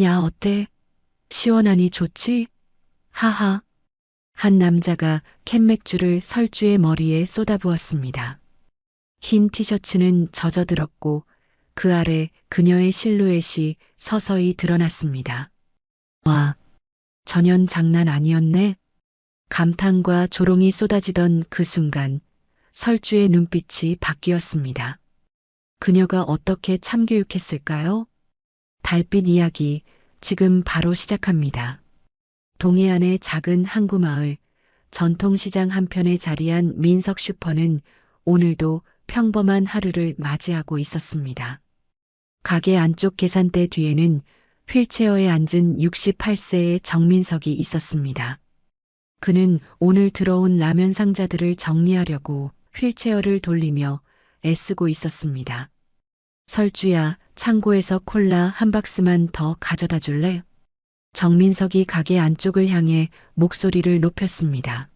야, 어때? 시원하니 좋지? 하하. 한 남자가 캔맥주를 설주의 머리에 쏟아부었습니다. 흰 티셔츠는 젖어들었고 그 아래 그녀의 실루엣이 서서히 드러났습니다. 와, 전혀 장난 아니었네. 감탄과 조롱이 쏟아지던 그 순간 설주의 눈빛이 바뀌었습니다. 그녀가 어떻게 참교육했을까요? 달빛 이야기 지금 바로 시작합니다. 동해안의 작은 항구 마을 전통시장 한편에 자리한 민석 슈퍼는 오늘도 평범한 하루를 맞이하고 있었습니다. 가게 안쪽 계산대 뒤에는 휠체어에 앉은 68세의 정민석이 있었습니다. 그는 오늘 들어온 라면 상자들을 정리하려고 휠체어를 돌리며 애쓰고 있었습니다. 설주야, 창고에서 콜라 한 박스만 더 가져다 줄래? 정민석이 가게 안쪽을 향해 목소리를 높였습니다.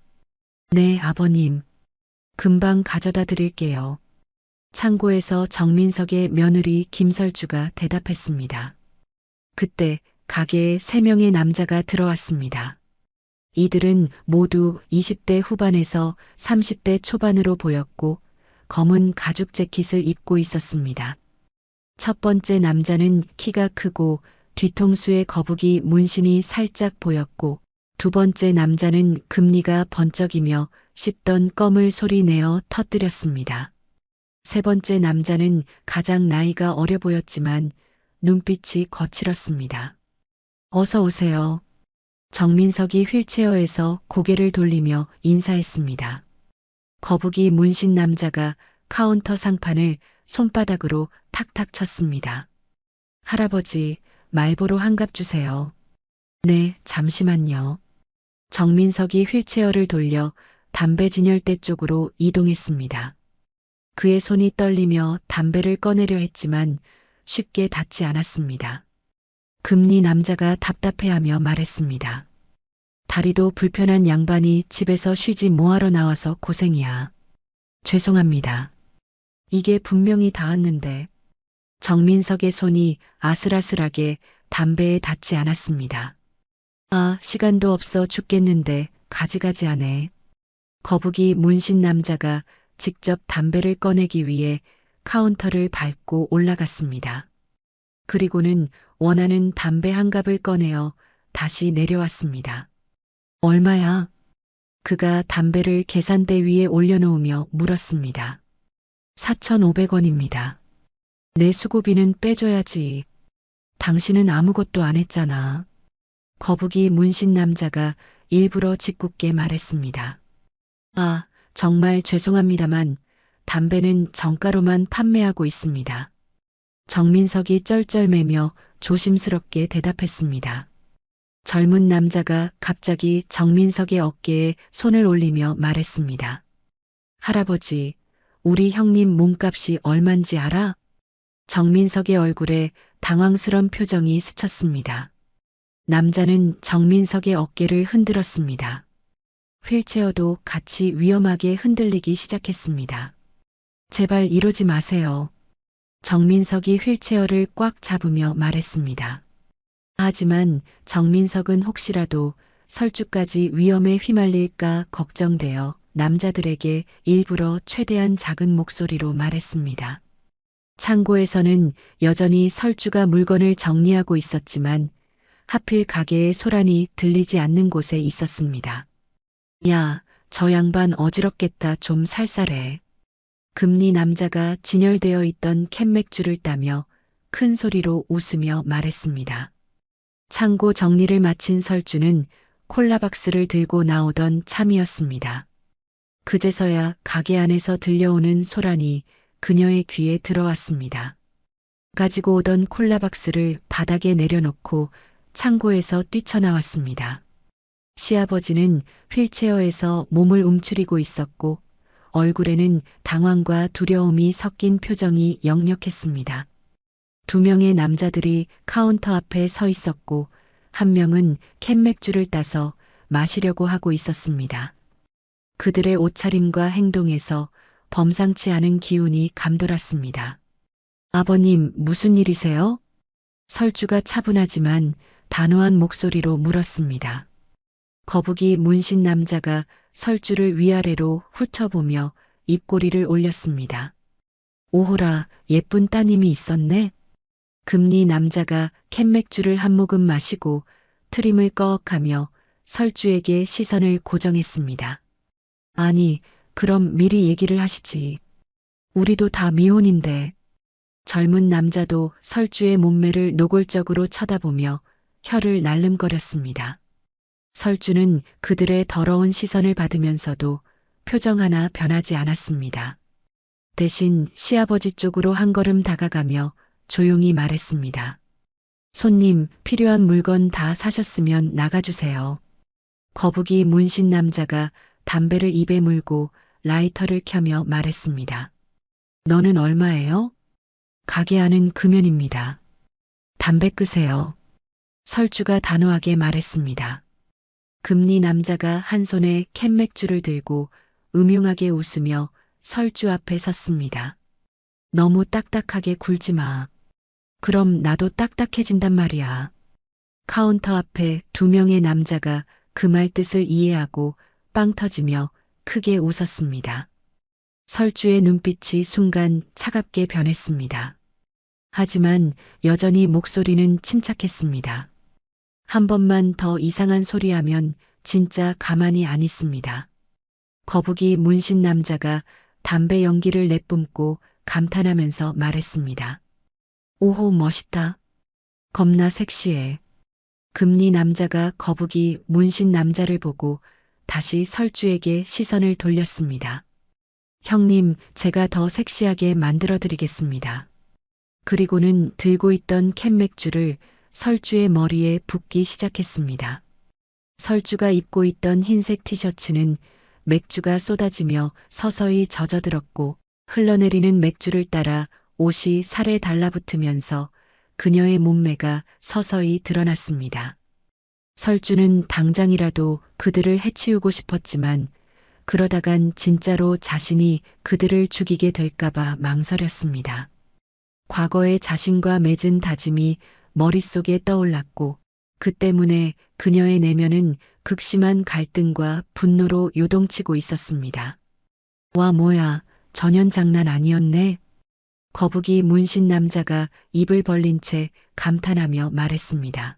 네, 아버님. 금방 가져다 드릴게요. 창고에서 정민석의 며느리 김설주가 대답했습니다. 그때 가게에 3명의 남자가 들어왔습니다. 이들은 모두 20대 후반에서 30대 초반으로 보였고 검은 가죽 재킷을 입고 있었습니다. 첫 번째 남자는 키가 크고 뒤통수에 거북이 문신이 살짝 보였고 두 번째 남자는 금리가 번쩍이며 씹던 껌을 소리내어 터뜨렸습니다. 세 번째 남자는 가장 나이가 어려 보였지만 눈빛이 거칠었습니다. 어서 오세요. 정민석이 휠체어에서 고개를 돌리며 인사했습니다. 거북이 문신 남자가 카운터 상판을 손바닥으로 탁탁 쳤습니다. 할아버지, 말보로 한 갑 주세요. 네, 잠시만요. 정민석이 휠체어를 돌려 담배 진열대 쪽으로 이동했습니다. 그의 손이 떨리며 담배를 꺼내려 했지만 쉽게 닿지 않았습니다. 금리 남자가 답답해하며 말했습니다. 다리도 불편한 양반이 집에서 쉬지 뭐하러 나와서 고생이야. 죄송합니다. 이게 분명히 닿았는데 정민석의 손이 아슬아슬하게 담배에 닿지 않았습니다. 아, 시간도 없어 죽겠는데 가지가지하네. 거북이 문신 남자가 직접 담배를 꺼내기 위해 카운터를 밟고 올라갔습니다. 그리고는 원하는 담배 한 갑을 꺼내어 다시 내려왔습니다. 얼마야? 그가 담배를 계산대 위에 올려놓으며 물었습니다. 4,500원입니다. 내 수고비는 빼줘야지. 당신은 아무것도 안 했잖아. 거북이 문신 남자가 일부러 짓궂게 말했습니다. 아, 정말 죄송합니다만 담배는 정가로만 판매하고 있습니다. 정민석이 쩔쩔매며 조심스럽게 대답했습니다. 젊은 남자가 갑자기 정민석의 어깨에 손을 올리며 말했습니다. 할아버지, 우리 형님 몸값이 얼만지 알아? 정민석의 얼굴에 당황스런 표정이 스쳤습니다. 남자는 정민석의 어깨를 흔들었습니다. 휠체어도 같이 위험하게 흔들리기 시작했습니다. 제발 이러지 마세요. 정민석이 휠체어를 꽉 잡으며 말했습니다. 하지만 정민석은 혹시라도 설주까지 위험에 휘말릴까 걱정되어 남자들에게 일부러 최대한 작은 목소리로 말했습니다. 창고에서는 여전히 설주가 물건을 정리하고 있었지만 하필 가게의 소란이 들리지 않는 곳에 있었습니다. 야, 저 양반 어지럽겠다. 좀 살살해. 금리 남자가 진열되어 있던 캔맥주를 따며 큰 소리로 웃으며 말했습니다. 창고 정리를 마친 설주는 콜라박스를 들고 나오던 참이었습니다. 그제서야 가게 안에서 들려오는 소란이 그녀의 귀에 들어왔습니다. 가지고 오던 콜라박스를 바닥에 내려놓고 창고에서 뛰쳐나왔습니다. 시아버지는 휠체어에서 몸을 움츠리고 있었고 얼굴에는 당황과 두려움이 섞인 표정이 역력했습니다. 2명의 남자들이 카운터 앞에 서 있었고 한 명은 캔맥주를 따서 마시려고 하고 있었습니다. 그들의 옷차림과 행동에서 범상치 않은 기운이 감돌았습니다. 아버님, 무슨 일이세요? 설주가 차분하지만 단호한 목소리로 물었습니다. 거북이 문신 남자가 설주를 위아래로 훑어보며 입꼬리를 올렸습니다. 오호라, 예쁜 따님이 있었네? 금리 남자가 캔맥주를 한 모금 마시고 트림을 꺼억하며 설주에게 시선을 고정했습니다. 아니, 그럼 미리 얘기를 하시지. 우리도 다 미혼인데. 젊은 남자도 설주의 몸매를 노골적으로 쳐다보며 혀를 날름거렸습니다. 설주는 그들의 더러운 시선을 받으면서도 표정 하나 변하지 않았습니다. 대신 시아버지 쪽으로 한 걸음 다가가며 조용히 말했습니다. 손님, 필요한 물건 다 사셨으면 나가주세요. 거북이 문신 남자가 담배를 입에 물고 라이터를 켜며 말했습니다. 너는 얼마예요? 가게 안은 금연입니다. 담배 끄세요. 설주가 단호하게 말했습니다. 금리 남자가 한 손에 캔맥주를 들고 음흉하게 웃으며 설주 앞에 섰습니다. 너무 딱딱하게 굴지 마. 그럼 나도 딱딱해진단 말이야. 카운터 앞에 두 명의 남자가 그 말 뜻을 이해하고 빵 터지며 크게 웃었습니다. 설주의 눈빛이 순간 차갑게 변했습니다. 하지만 여전히 목소리는 침착했습니다. 한 번만 더 이상한 소리 하면 진짜 가만히 안 있습니다. 거북이 문신 남자가 담배 연기를 내뿜고 감탄하면서 말했습니다. 오호, 멋있다. 겁나 섹시해. 금리 남자가 거북이 문신 남자를 보고 다시 설주에게 시선을 돌렸습니다. 형님, 제가 더 섹시하게 만들어드리겠습니다. 그리고는 들고 있던 캔맥주를 설주의 머리에 붓기 시작했습니다. 설주가 입고 있던 흰색 티셔츠는 맥주가 쏟아지며 서서히 젖어들었고 흘러내리는 맥주를 따라 옷이 살에 달라붙으면서 그녀의 몸매가 서서히 드러났습니다. 설주는 당장이라도 그들을 해치우고 싶었지만 그러다간 진짜로 자신이 그들을 죽이게 될까봐 망설였습니다. 과거의 자신과 맺은 다짐이 머릿속에 떠올랐고 그 때문에 그녀의 내면은 극심한 갈등과 분노로 요동치고 있었습니다. 와, 뭐야, 전현 장난 아니었네. 거북이 문신 남자가 입을 벌린 채 감탄하며 말했습니다.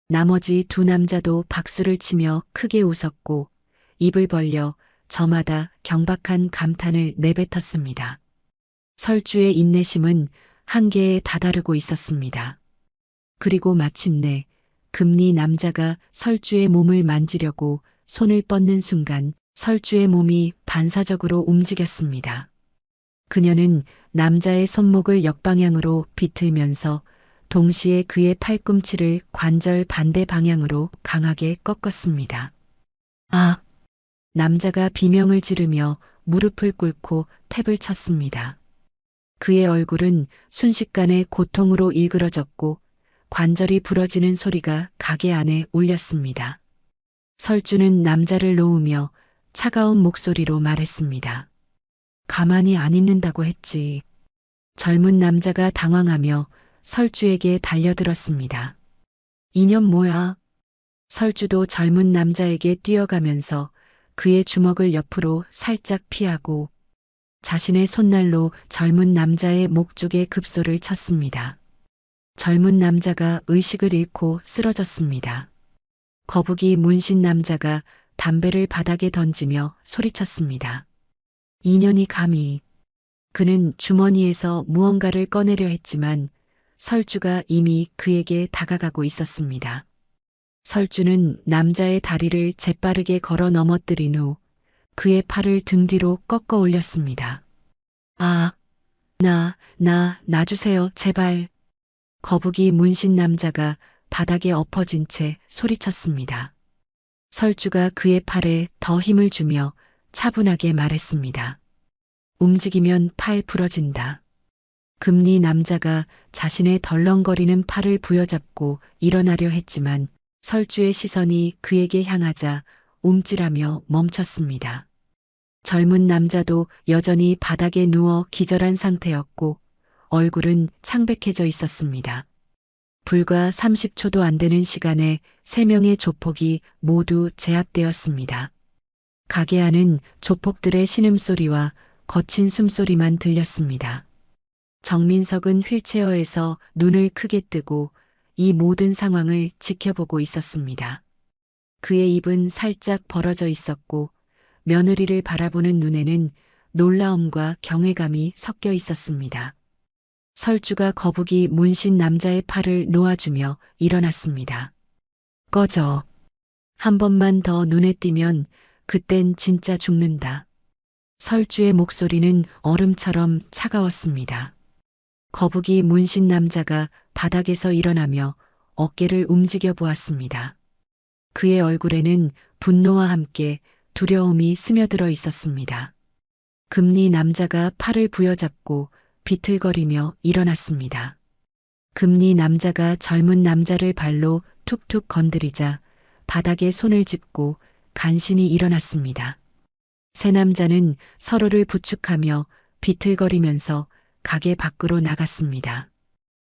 나머지 두 남자도 박수를 치며 크게 웃었고 입을 벌려 저마다 경박한 감탄을 내뱉었습니다. 설주의 인내심은 한계에 다다르고 있었습니다. 그리고 마침내 금리 남자가 설주의 몸을 만지려고 손을 뻗는 순간 설주의 몸이 반사적으로 움직였습니다. 그녀는 남자의 손목을 역방향으로 비틀면서 동시에 그의 팔꿈치를 관절 반대 방향으로 강하게 꺾었습니다. 아! 남자가 비명을 지르며 무릎을 꿇고 탭을 쳤습니다. 그의 얼굴은 순식간에 고통으로 일그러졌고 관절이 부러지는 소리가 가게 안에 울렸습니다. 설주는 남자를 놓으며 차가운 목소리로 말했습니다. 가만히 안 있는다고 했지. 젊은 남자가 당황하며 설주에게 달려들었습니다. 이년 뭐야? 설주도 젊은 남자에게 뛰어가면서 그의 주먹을 옆으로 살짝 피하고 자신의 손날로 젊은 남자의 목 쪽에 급소를 쳤습니다. 젊은 남자가 의식을 잃고 쓰러졌습니다. 거북이 문신 남자가 담배를 바닥에 던지며 소리쳤습니다. 이년이 감히. 그는 주머니에서 무언가를 꺼내려 했지만 설주가 이미 그에게 다가가고 있었습니다. 설주는 남자의 다리를 재빠르게 걸어 넘어뜨린 후 그의 팔을 등 뒤로 꺾어 올렸습니다. 아, 놔주세요, 제발. 거북이 문신 남자가 바닥에 엎어진 채 소리쳤습니다. 설주가 그의 팔에 더 힘을 주며 차분하게 말했습니다. 움직이면 팔 부러진다. 금리 남자가 자신의 덜렁거리는 팔을 부여잡고 일어나려 했지만 설주의 시선이 그에게 향하자 움찔하며 멈췄습니다. 젊은 남자도 여전히 바닥에 누워 기절한 상태였고 얼굴은 창백해져 있었습니다. 불과 30초도 안 되는 시간에 3명의 조폭이 모두 제압되었습니다. 가게 안은 조폭들의 신음소리와 거친 숨소리만 들렸습니다. 정민석은 휠체어에서 눈을 크게 뜨고 이 모든 상황을 지켜보고 있었습니다. 그의 입은 살짝 벌어져 있었고 며느리를 바라보는 눈에는 놀라움과 경외감이 섞여 있었습니다. 설주가 거북이 문신 남자의 팔을 놓아주며 일어났습니다. 꺼져. 한 번만 더 눈에 띄면 그땐 진짜 죽는다. 설주의 목소리는 얼음처럼 차가웠습니다. 거북이 문신 남자가 바닥에서 일어나며 어깨를 움직여 보았습니다. 그의 얼굴에는 분노와 함께 두려움이 스며들어 있었습니다. 금리 남자가 팔을 부여잡고 비틀거리며 일어났습니다. 금리 남자가 젊은 남자를 발로 툭툭 건드리자 바닥에 손을 짚고 간신히 일어났습니다. 세 남자는 서로를 부축하며 비틀거리면서 가게 밖으로 나갔습니다.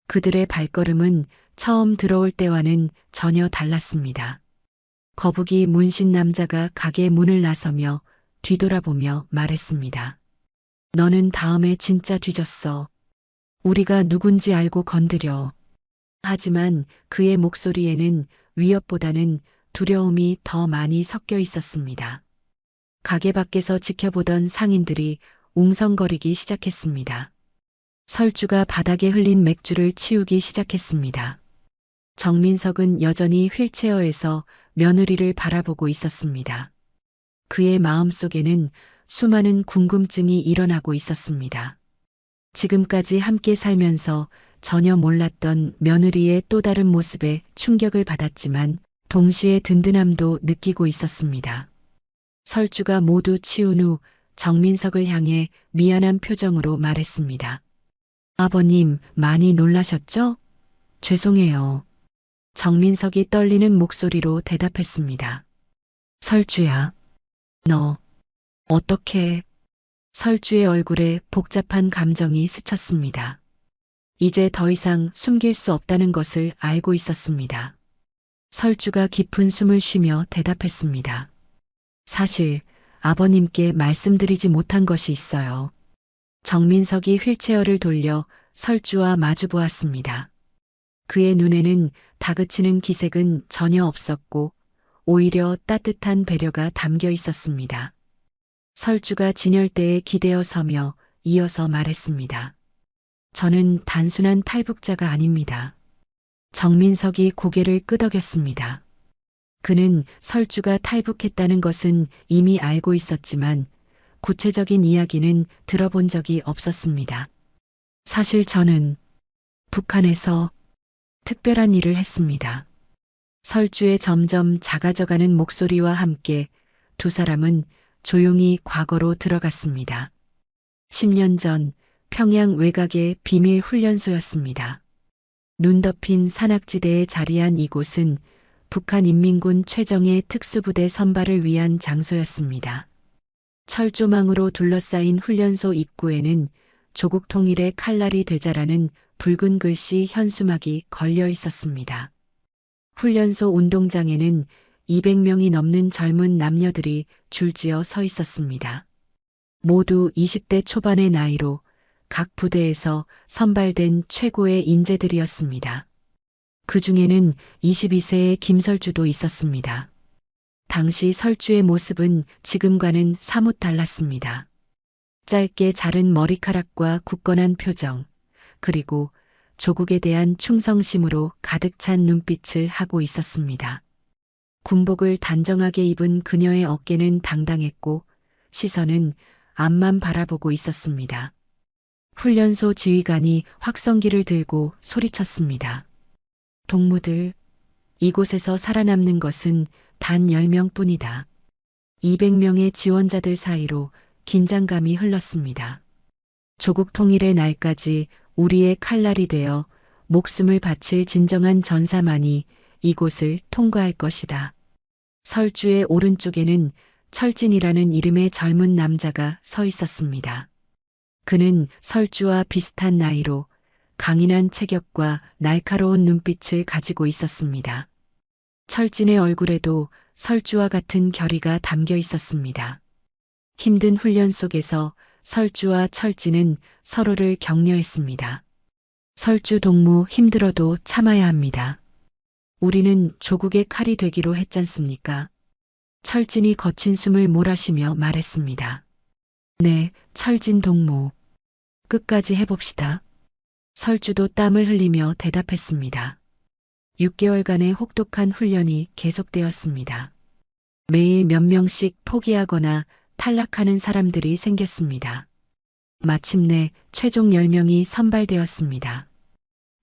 그들의 발걸음은 처음 들어올 때와는 전혀 달랐습니다. 거북이 문신 남자가 가게 문을 나서며 뒤돌아보며 말했습니다. 너는 다음에 진짜 뒤졌어. 우리가 누군지 알고 건드려. 하지만 그의 목소리에는 위협보다는 두려움이 더 많이 섞여 있었습니다. 가게 밖에서 지켜보던 상인들이 웅성거리기 시작했습니다. 설주가 바닥에 흘린 맥주를 치우기 시작했습니다. 정민석은 여전히 휠체어에서 며느리를 바라보고 있었습니다. 그의 마음속에는 수많은 궁금증이 일어나고 있었습니다. 지금까지 함께 살면서 전혀 몰랐던 며느리의 또 다른 모습에 충격을 받았지만 동시에 든든함도 느끼고 있었습니다. 설주가 모두 치운 후 정민석을 향해 미안한 표정으로 말했습니다. 아버님, 많이 놀라셨죠? 죄송해요. 정민석이 떨리는 목소리로 대답했습니다. 설주야, 너 어떻게? 설주의 얼굴에 복잡한 감정이 스쳤습니다. 이제 더 이상 숨길 수 없다는 것을 알고 있었습니다. 설주가 깊은 숨을 쉬며 대답했습니다. 사실 아버님께 말씀드리지 못한 것이 있어요. 정민석이 휠체어를 돌려 설주와 마주 보았습니다. 그의 눈에는 다그치는 기색은 전혀 없었고 오히려 따뜻한 배려가 담겨 있었습니다. 설주가 진열대에 기대어 서며 이어서 말했습니다. 저는 단순한 탈북자가 아닙니다. 정민석이 고개를 끄덕였습니다. 그는 설주가 탈북했다는 것은 이미 알고 있었지만 구체적인 이야기는 들어본 적이 없었습니다. 사실 저는 북한에서 특별한 일을 했습니다. 설주의 점점 작아져가는 목소리와 함께 두 사람은 조용히 과거로 들어갔습니다. 10년 전 평양 외곽의 비밀 훈련소였습니다. 눈 덮인 산악지대에 자리한 이곳은 북한인민군 최정예 특수부대 선발을 위한 장소였습니다. 철조망으로 둘러싸인 훈련소 입구에는 조국 통일의 칼날이 되자라는 붉은 글씨 현수막이 걸려 있었습니다. 훈련소 운동장에는 200명이 넘는 젊은 남녀들이 줄지어 서 있었습니다. 모두 20대 초반의 나이로 각 부대에서 선발된 최고의 인재들이었습니다. 그 중에는 22세의 김설주도 있었습니다. 당시 설주의 모습은 지금과는 사뭇 달랐습니다. 짧게 자른 머리카락과 굳건한 표정, 그리고 조국에 대한 충성심으로 가득 찬 눈빛을 하고 있었습니다. 군복을 단정하게 입은 그녀의 어깨는 당당했고 시선은 앞만 바라보고 있었습니다. 훈련소 지휘관이 확성기를 들고 소리쳤습니다. 동무들, 이곳에서 살아남는 것은 단 10명뿐이다. 200명의 지원자들 사이로 긴장감이 흘렀습니다. 조국 통일의 날까지 우리의 칼날이 되어 목숨을 바칠 진정한 전사만이 이곳을 통과할 것이다. 설주의 오른쪽에는 철진이라는 이름의 젊은 남자가 서 있었습니다. 그는 설주와 비슷한 나이로 강인한 체격과 날카로운 눈빛을 가지고 있었습니다. 철진의 얼굴에도 설주와 같은 결의가 담겨 있었습니다. 힘든 훈련 속에서 설주와 철진은 서로를 격려했습니다. 설주 동무 힘들어도 참아야 합니다. 우리는 조국의 칼이 되기로 했잖습니까? 철진이 거친 숨을 몰아쉬며 말했습니다. 네, 철진 동무. 끝까지 해봅시다. 설주도 땀을 흘리며 대답했습니다. 6개월간의 혹독한 훈련이 계속되었습니다. 매일 몇 명씩 포기하거나 탈락하는 사람들이 생겼습니다. 마침내 최종 10명이 선발되었습니다.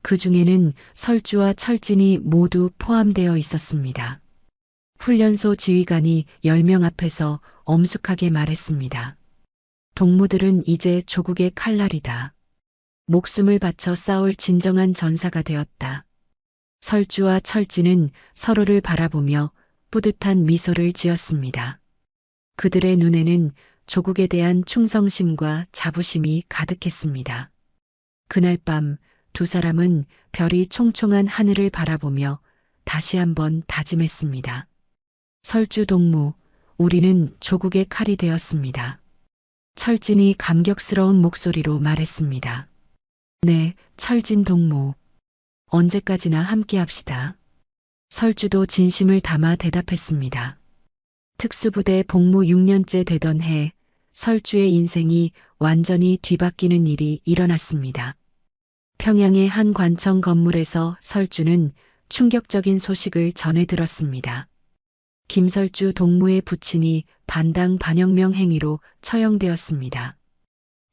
그 중에는 설주와 철진이 모두 포함되어 있었습니다. 훈련소 지휘관이 10명 앞에서 엄숙하게 말했습니다. 동무들은 이제 조국의 칼날이다. 목숨을 바쳐 싸울 진정한 전사가 되었다. 설주와 철진은 서로를 바라보며 뿌듯한 미소를 지었습니다. 그들의 눈에는 조국에 대한 충성심과 자부심이 가득했습니다. 그날 밤 두 사람은 별이 총총한 하늘을 바라보며 다시 한번 다짐했습니다. 설주 동무, 우리는 조국의 칼이 되었습니다. 철진이 감격스러운 목소리로 말했습니다. 네, 철진 동무. 언제까지나 함께합시다. 설주도 진심을 담아 대답했습니다. 특수부대 복무 6년째 되던 해, 설주의 인생이 완전히 뒤바뀌는 일이 일어났습니다. 평양의 한 관청 건물에서 설주는 충격적인 소식을 전해 들었습니다. 김설주 동무의 부친이 반당 반혁명 행위로 처형되었습니다.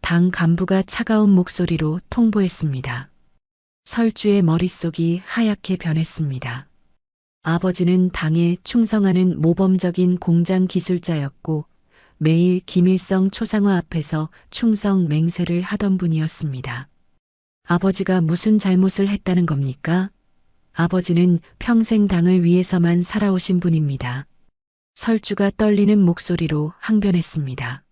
당 간부가 차가운 목소리로 통보했습니다. 설주의 머릿속이 하얗게 변했습니다. 아버지는 당에 충성하는 모범적인 공장 기술자였고 매일 김일성 초상화 앞에서 충성 맹세를 하던 분이었습니다. 아버지가 무슨 잘못을 했다는 겁니까? 아버지는 평생 당을 위해서만 살아오신 분입니다. 설주가 떨리는 목소리로 항변했습니다.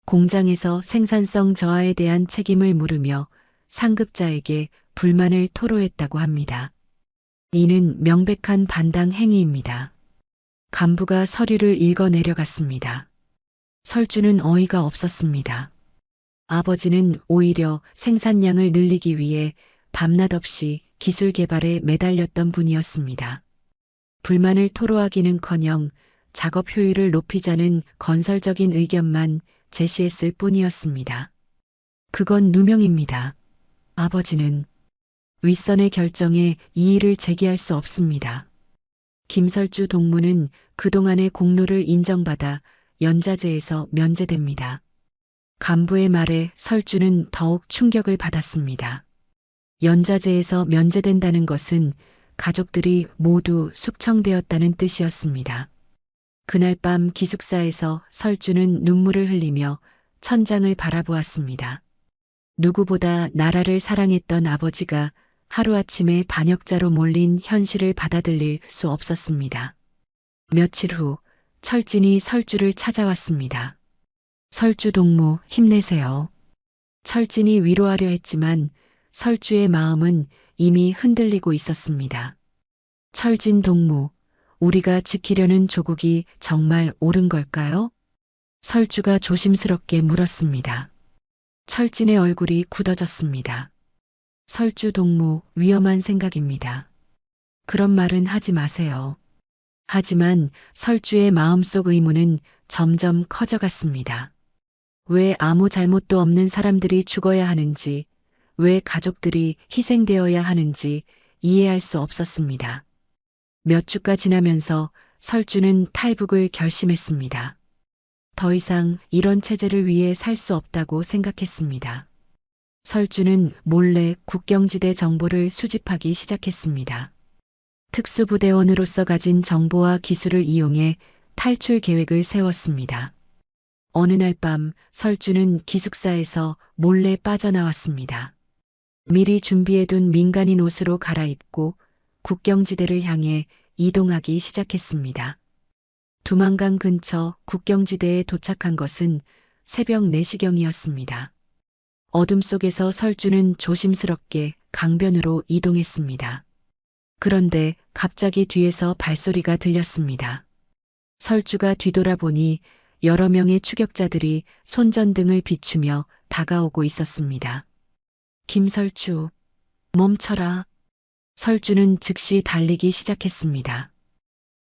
공장에서 생산성 저하에 대한 책임을 물으며 상급자에게 불만을 토로했다고 합니다. 이는 명백한 반당 행위입니다. 간부가 서류를 읽어 내려갔습니다. 설주는 어이가 없었습니다. 아버지는 오히려 생산량을 늘리기 위해 밤낮 없이 기술 개발에 매달렸던 분이었습니다. 불만을 토로하기는커녕 작업 효율을 높이자는 건설적인 의견만 제시했을 뿐이었습니다. 그건 누명입니다. 아버지는 윗선의 결정에 이의를 제기할 수 없습니다. 김설주 동무는 그동안의 공로를 인정받아 연자제에서 면제됩니다. 간부의 말에 설주는 더욱 충격을 받았습니다. 연자제에서 면제된다는 것은 가족들이 모두 숙청되었다는 뜻이었습니다. 그날 밤 기숙사에서 설주는 눈물을 흘리며 천장을 바라보았습니다. 누구보다 나라를 사랑했던 아버지가 하루아침에 반역자로 몰린 현실을 받아들일 수 없었습니다. 며칠 후 철진이 설주를 찾아왔습니다. 설주 동무 힘내세요. 철진이 위로하려 했지만 설주의 마음은 이미 흔들리고 있었습니다. 철진 동무, 우리가 지키려는 조국이 정말 옳은 걸까요? 설주가 조심스럽게 물었습니다. 철진의 얼굴이 굳어졌습니다. 설주 동무, 위험한 생각입니다. 그런 말은 하지 마세요. 하지만 설주의 마음속 의문은 점점 커져갔습니다. 왜 아무 잘못도 없는 사람들이 죽어야 하는지, 왜 가족들이 희생되어야 하는지 이해할 수 없었습니다. 몇 주가 지나면서 설주는 탈북을 결심했습니다. 더 이상 이런 체제를 위해 살 수 없다고 생각했습니다. 설주는 몰래 국경지대 정보를 수집하기 시작했습니다. 특수부대원으로서 가진 정보와 기술을 이용해 탈출 계획을 세웠습니다. 어느 날 밤 설주는 기숙사에서 몰래 빠져나왔습니다. 미리 준비해둔 민간인 옷으로 갈아입고 국경지대를 향해 이동하기 시작했습니다. 두만강 근처 국경지대에 도착한 것은 새벽 4시경이었습니다. 어둠 속에서 설주는 조심스럽게 강변으로 이동했습니다. 그런데 갑자기 뒤에서 발소리가 들렸습니다. 설주가 뒤돌아보니 여러 명의 추격자들이 손전등을 비추며 다가오고 있었습니다. 김설주, 멈춰라. 설주는 즉시 달리기 시작했습니다.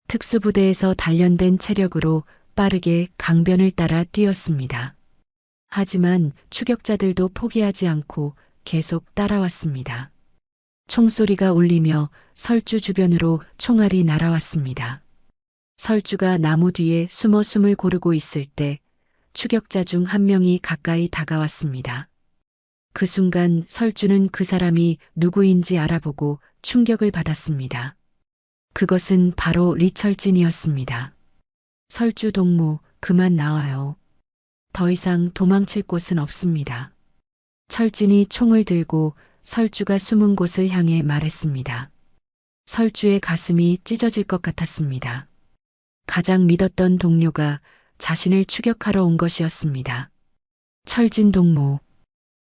특수부대에서 단련된 체력으로 빠르게 강변을 따라 뛰었습니다. 하지만 추격자들도 포기하지 않고 계속 따라왔습니다. 총소리가 울리며 설주 주변으로 총알이 날아왔습니다. 설주가 나무 뒤에 숨어 숨을 고르고 있을 때 추격자 중 한 명이 가까이 다가왔습니다. 그 순간 설주는 그 사람이 누구인지 알아보고 충격을 받았습니다. 그것은 바로 리철진이었습니다. 설주 동무, 그만 나와요. 더 이상 도망칠 곳은 없습니다. 철진이 총을 들고 설주가 숨은 곳을 향해 말했습니다. 설주의 가슴이 찢어질 것 같았습니다. 가장 믿었던 동료가 자신을 추격하러 온 것이었습니다. 철진 동무.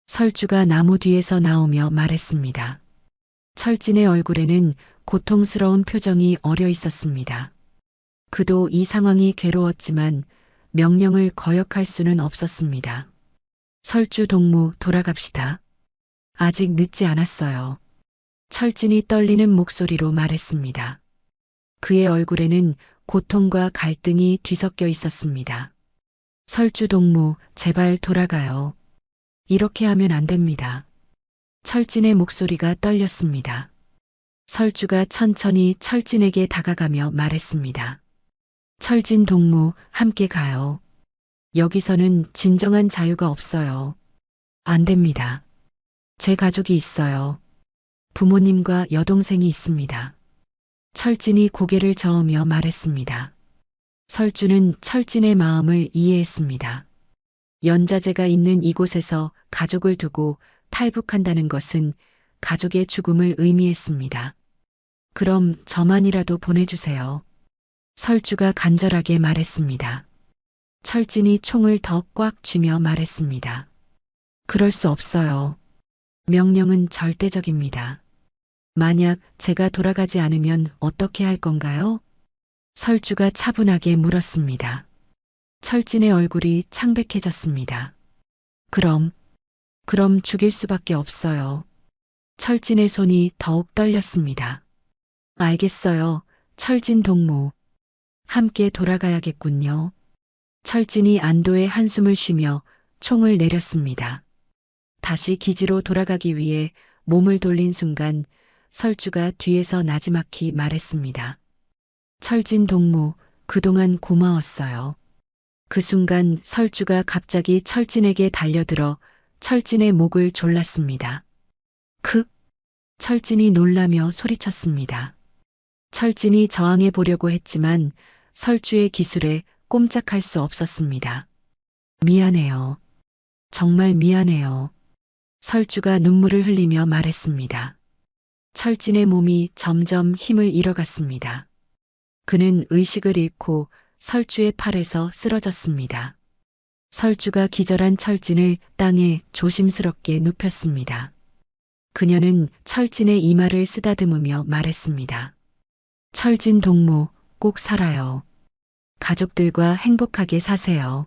설주가 나무 뒤에서 나오며 말했습니다. 철진의 얼굴에는 고통스러운 표정이 어려 있었습니다. 그도 이 상황이 괴로웠지만 명령을 거역할 수는 없었습니다. 설주 동무, 돌아갑시다. 아직 늦지 않았어요. 철진이 떨리는 목소리로 말했습니다. 그의 얼굴에는 고통과 갈등이 뒤섞여 있었습니다. 설주 동무, 제발 돌아가요. 이렇게 하면 안 됩니다. 철진의 목소리가 떨렸습니다. 설주가 천천히 철진에게 다가가며 말했습니다. 철진 동무, 함께 가요. 여기서는 진정한 자유가 없어요. 안 됩니다. 제 가족이 있어요. 부모님과 여동생이 있습니다. 철진이 고개를 저으며 말했습니다. 설주는 철진의 마음을 이해했습니다. 연자제가 있는 이곳에서 가족을 두고 탈북한다는 것은 가족의 죽음을 의미했습니다. 그럼 저만이라도 보내주세요. 설주가 간절하게 말했습니다. 철진이 총을 더 꽉 쥐며 말했습니다. 그럴 수 없어요. 명령은 절대적입니다. 만약 제가 돌아가지 않으면 어떻게 할 건가요? 설주가 차분하게 물었습니다. 철진의 얼굴이 창백해졌습니다. 그럼 죽일 수밖에 없어요. 철진의 손이 더욱 떨렸습니다. 알겠어요. 철진 동무. 함께 돌아가야겠군요. 철진이 안도의 한숨을 쉬며 총을 내렸습니다. 다시 기지로 돌아가기 위해 몸을 돌린 순간 설주가 뒤에서 나지막히 말했습니다. 철진 동무, 그동안 고마웠어요. 그 순간 설주가 갑자기 철진에게 달려들어 철진의 목을 졸랐습니다. 철진이 놀라며 소리쳤습니다. 철진이 저항해 보려고 했지만 설주의 기술에 꼼짝할 수 없었습니다. 미안해요. 정말 미안해요. 설주가 눈물을 흘리며 말했습니다. 철진의 몸이 점점 힘을 잃어갔습니다. 그는 의식을 잃고 설주의 팔에서 쓰러졌습니다. 설주가 기절한 철진을 땅에 조심스럽게 눕혔습니다. 그녀는 철진의 이마를 쓰다듬으며 말했습니다. 철진 동무, 꼭 살아요. 가족들과 행복하게 사세요.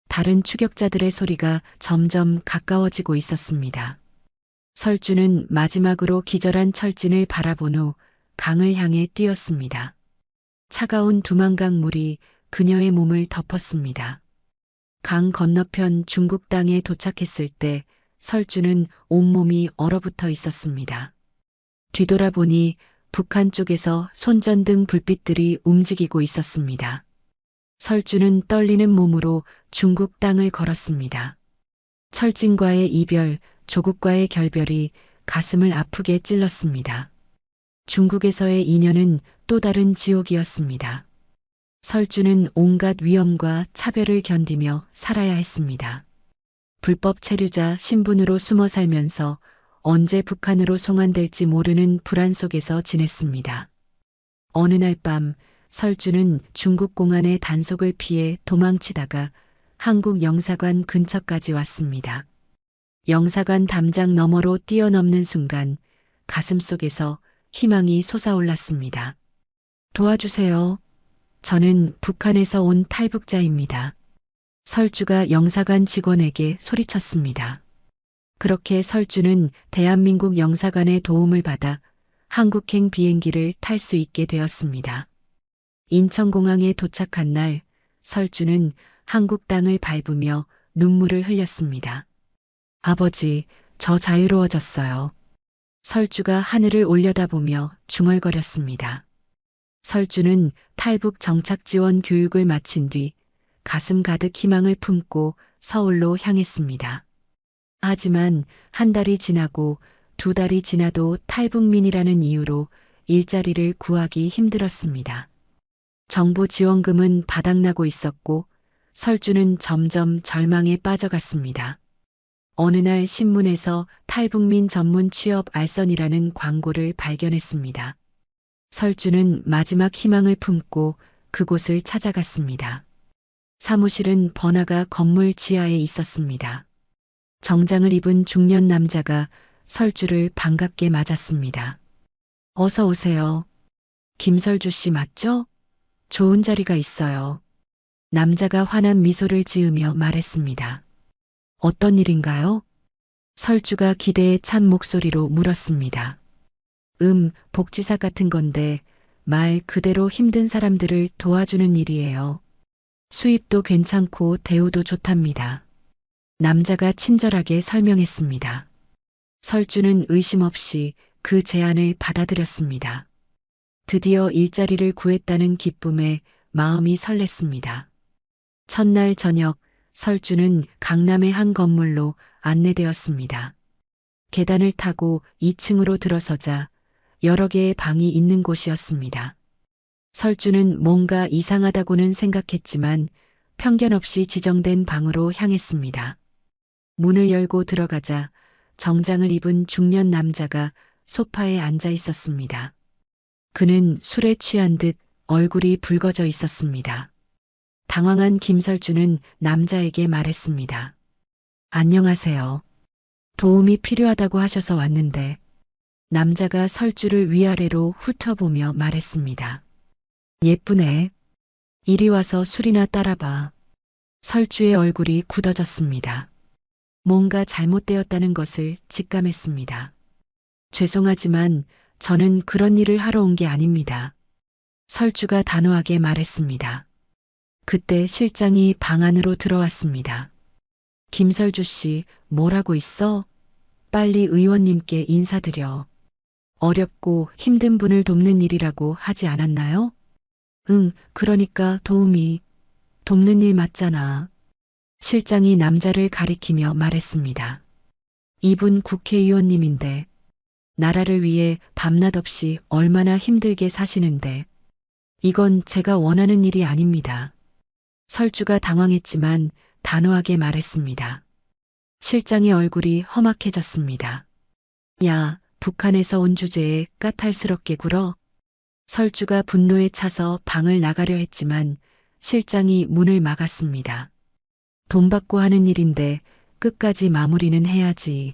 다른 추격자들의 소리가 점점 가까워지고 있었습니다. 설주는 마지막으로 기절한 철진을 바라본 후 강을 향해 뛰었습니다. 차가운 두만강 물이 그녀의 몸을 덮었습니다. 강 건너편 중국 땅에 도착했을 때 설주는 온몸이 얼어붙어 있었습니다. 뒤돌아보니 북한 쪽에서 손전등 불빛들이 움직이고 있었습니다. 설주는 떨리는 몸으로 중국 땅을 걸었습니다. 철진과의 이별, 조국과의 결별이 가슴을 아프게 찔렀습니다. 중국에서의 인연은 또 다른 지옥이었습니다. 설주는 온갖 위험과 차별을 견디며 살아야 했습니다. 불법 체류자 신분으로 숨어 살면서 언제 북한으로 송환될지 모르는 불안 속에서 지냈습니다. 어느 날 밤 설주는 중국 공안의 단속을 피해 도망치다가 한국 영사관 근처까지 왔습니다. 영사관 담장 너머로 뛰어넘는 순간 가슴속에서 희망이 솟아올랐습니다. 도와주세요. 저는 북한에서 온 탈북자입니다. 설주가 영사관 직원에게 소리쳤습니다. 그렇게 설주는 대한민국 영사관의 도움을 받아 한국행 비행기를 탈 수 있게 되었습니다. 인천공항에 도착한 날 설주는 한국 땅을 밟으며 눈물을 흘렸습니다. 아버지, 저 자유로워졌어요. 설주가 하늘을 올려다보며 중얼거렸습니다. 설주는 탈북 정착 지원 교육을 마친 뒤 가슴 가득 희망을 품고 서울로 향했습니다. 하지만 한 달이 지나고 두 달이 지나도 탈북민이라는 이유로 일자리를 구하기 힘들었습니다. 정부 지원금은 바닥나고 있었고 설주는 점점 절망에 빠져갔습니다. 어느 날 신문에서 탈북민 전문 취업 알선이라는 광고를 발견했습니다. 설주는 마지막 희망을 품고 그곳을 찾아갔습니다. 사무실은 번화가 건물 지하에 있었습니다. 정장을 입은 중년 남자가 설주를 반갑게 맞았습니다. 어서 오세요. 김설주 씨 맞죠? 좋은 자리가 있어요. 남자가 환한 미소를 지으며 말했습니다. 어떤 일인가요? 설주가 기대에 찬 목소리로 물었습니다. 복지사 같은 건데 말 그대로 힘든 사람들을 도와주는 일이에요. 수입도 괜찮고 대우도 좋답니다. 남자가 친절하게 설명했습니다. 설주는 의심 없이 그 제안을 받아들였습니다. 드디어 일자리를 구했다는 기쁨에 마음이 설렜습니다. 첫날 저녁 설주는 강남의 한 건물로 안내되었습니다. 계단을 타고 2층으로 들어서자 여러 개의 방이 있는 곳이었습니다. 설주는 뭔가 이상하다고는 생각했지만 편견 없이 지정된 방으로 향했습니다. 문을 열고 들어가자 정장을 입은 중년 남자가 소파에 앉아 있었습니다. 그는 술에 취한 듯 얼굴이 붉어져 있었습니다. 당황한 김설주는 남자에게 말했습니다. 안녕하세요. 도움이 필요하다고 하셔서 왔는데 남자가 설주를 위아래로 훑어보며 말했습니다. 예쁘네. 이리 와서 술이나 따라봐. 설주의 얼굴이 굳어졌습니다. 뭔가 잘못되었다는 것을 직감했습니다. 죄송하지만 저는 그런 일을 하러 온 게 아닙니다. 설주가 단호하게 말했습니다. 그때 실장이 방 안으로 들어왔습니다. 김설주 씨, 뭐라고 있어? 빨리 의원님께 인사드려. 어렵고 힘든 분을 돕는 일이라고 하지 않았나요? 그러니까 돕는 일 맞잖아. 실장이 남자를 가리키며 말했습니다. 이분 국회의원님인데 나라를 위해 밤낮 없이 얼마나 힘들게 사시는데 이건 제가 원하는 일이 아닙니다. 설주가 당황했지만 단호하게 말했습니다. 실장의 얼굴이 험악해졌습니다. 야, 북한에서 온 주제에 까탈스럽게 굴어? 설주가 분노에 차서 방을 나가려 했지만 실장이 문을 막았습니다. 돈 받고 하는 일인데 끝까지 마무리는 해야지.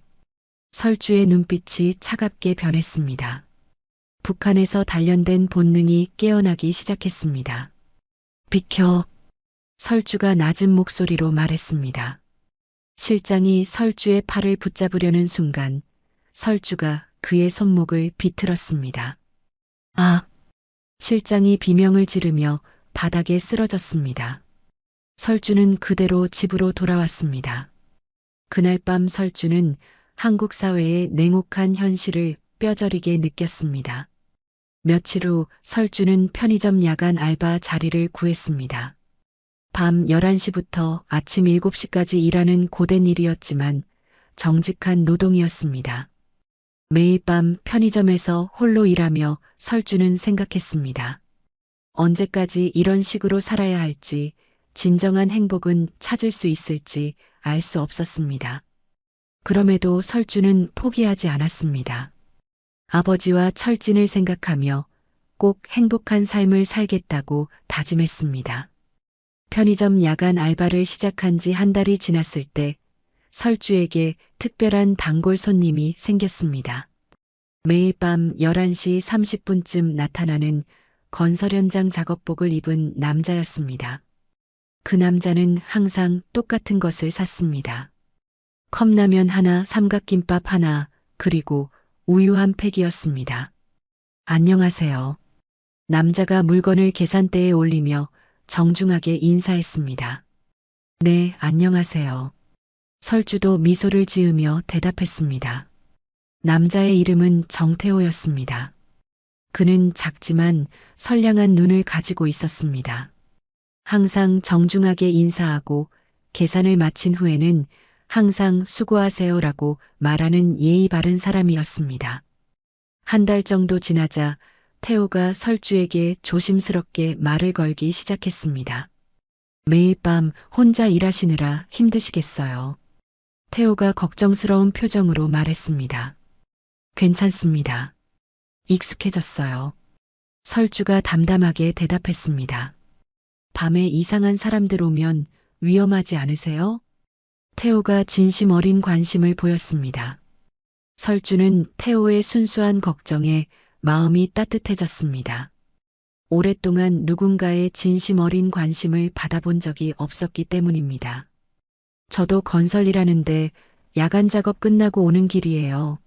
설주의 눈빛이 차갑게 변했습니다. 북한에서 단련된 본능이 깨어나기 시작했습니다. 비켜. 설주가 낮은 목소리로 말했습니다. 실장이 설주의 팔을 붙잡으려는 순간 설주가 그의 손목을 비틀었습니다. 아! 실장이 비명을 지르며 바닥에 쓰러졌습니다. 설주는 그대로 집으로 돌아왔습니다. 그날 밤 설주는 한국 사회의 냉혹한 현실을 뼈저리게 느꼈습니다. 며칠 후 설주는 편의점 야간 알바 자리를 구했습니다. 밤 11시부터 아침 7시까지 일하는 고된 일이었지만 정직한 노동이었습니다. 매일 밤 편의점에서 홀로 일하며 설주는 생각했습니다. 언제까지 이런 식으로 살아야 할지, 진정한 행복은 찾을 수 있을지 알 수 없었습니다. 그럼에도 설주는 포기하지 않았습니다. 아버지와 철진을 생각하며 꼭 행복한 삶을 살겠다고 다짐했습니다. 편의점 야간 알바를 시작한 지 한 달이 지났을 때 설주에게 특별한 단골 손님이 생겼습니다. 매일 밤 11시 30분쯤 나타나는 건설 현장 작업복을 입은 남자였습니다. 그 남자는 항상 똑같은 것을 샀습니다. 컵라면 하나, 삼각김밥 하나, 그리고 우유 한 팩이었습니다. 안녕하세요. 남자가 물건을 계산대에 올리며 정중하게 인사했습니다. 네, 안녕하세요. 설주도 미소를 지으며 대답했습니다. 남자의 이름은 정태호였습니다. 그는 작지만 선량한 눈을 가지고 있었습니다. 항상 정중하게 인사하고 계산을 마친 후에는 항상 수고하세요라고 말하는 예의 바른 사람이었습니다. 한 달 정도 지나자 태호가 설주에게 조심스럽게 말을 걸기 시작했습니다. 매일 밤 혼자 일하시느라 힘드시겠어요. 태호가 걱정스러운 표정으로 말했습니다. 괜찮습니다. 익숙해졌어요. 설주가 담담하게 대답했습니다. 밤에 이상한 사람들 오면 위험하지 않으세요? 태호가 진심 어린 관심을 보였습니다. 설주는 태호의 순수한 걱정에 마음이 따뜻해졌습니다. 오랫동안 누군가의 진심 어린 관심을 받아본 적이 없었기 때문입니다. 저도 건설 일하는데 야간 작업 끝나고 오는 길이에요.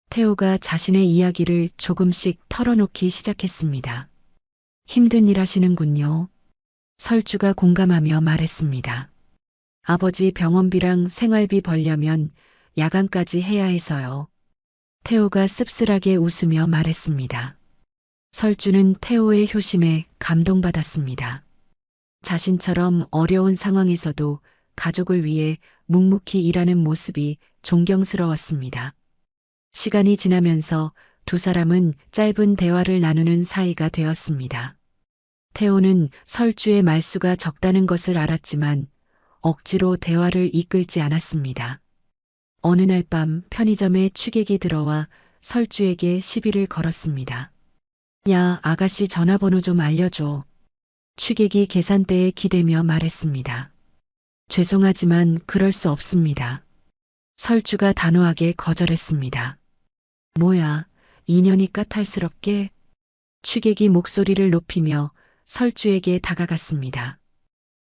태호가 자신의 이야기를 조금씩 털어놓기 시작했습니다. 힘든 일 하시는군요. 설주가 공감하며 말했습니다. 아버지 병원비랑 생활비 벌려면 야간까지 해야 해서요. 태호가 씁쓸하게 웃으며 말했습니다. 설주는 태호의 효심에 감동받았습니다. 자신처럼 어려운 상황에서도 가족을 위해 묵묵히 일하는 모습이 존경스러웠습니다. 시간이 지나면서 두 사람은 짧은 대화를 나누는 사이가 되었습니다. 태호는 설주의 말수가 적다는 것을 알았지만 억지로 대화를 이끌지 않았습니다. 어느 날 밤 편의점에 취객이 들어와 설주에게 시비를 걸었습니다. 야, 아가씨 전화번호 좀 알려줘. 취객이 계산대에 기대며 말했습니다. 죄송하지만 그럴 수 없습니다. 설주가 단호하게 거절했습니다. 뭐야, 인연이 까탈스럽게? 취객이 목소리를 높이며 설주에게 다가갔습니다.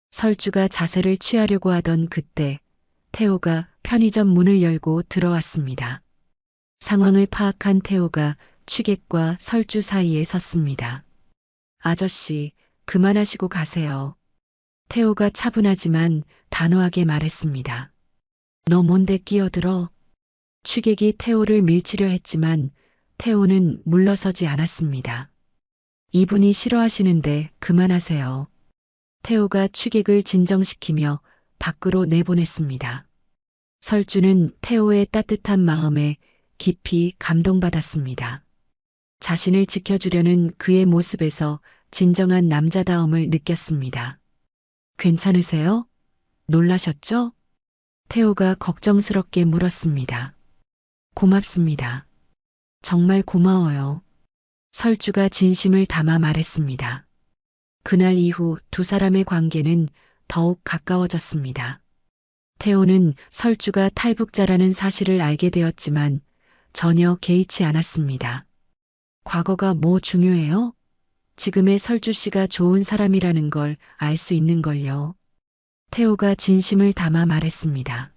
설주가 자세를 취하려고 하던 그때 태호가 편의점 문을 열고 들어왔습니다. 상황을 파악한 태호가 취객과 설주 사이에 섰습니다. 아저씨, 그만하시고 가세요. 태호가 차분하지만 단호하게 말했습니다. 너 뭔데 끼어들어? 취객이 태호를 밀치려 했지만 태호는 물러서지 않았습니다. 이분이 싫어하시는데 그만하세요. 태호가 취객을 진정시키며 밖으로 내보냈습니다. 설주는 태호의 따뜻한 마음에 깊이 감동받았습니다. 자신을 지켜주려는 그의 모습에서 진정한 남자다움을 느꼈습니다. 괜찮으세요? 놀라셨죠? 태호가 걱정스럽게 물었습니다. 고맙습니다. 정말 고마워요. 설주가 진심을 담아 말했습니다. 그날 이후 두 사람의 관계는 더욱 가까워졌습니다. 태호는 설주가 탈북자라는 사실을 알게 되었지만 전혀 개의치 않았습니다. 과거가 뭐 중요해요? 지금의 설주 씨가 좋은 사람이라는 걸 알 수 있는 걸요. 태호가 진심을 담아 말했습니다.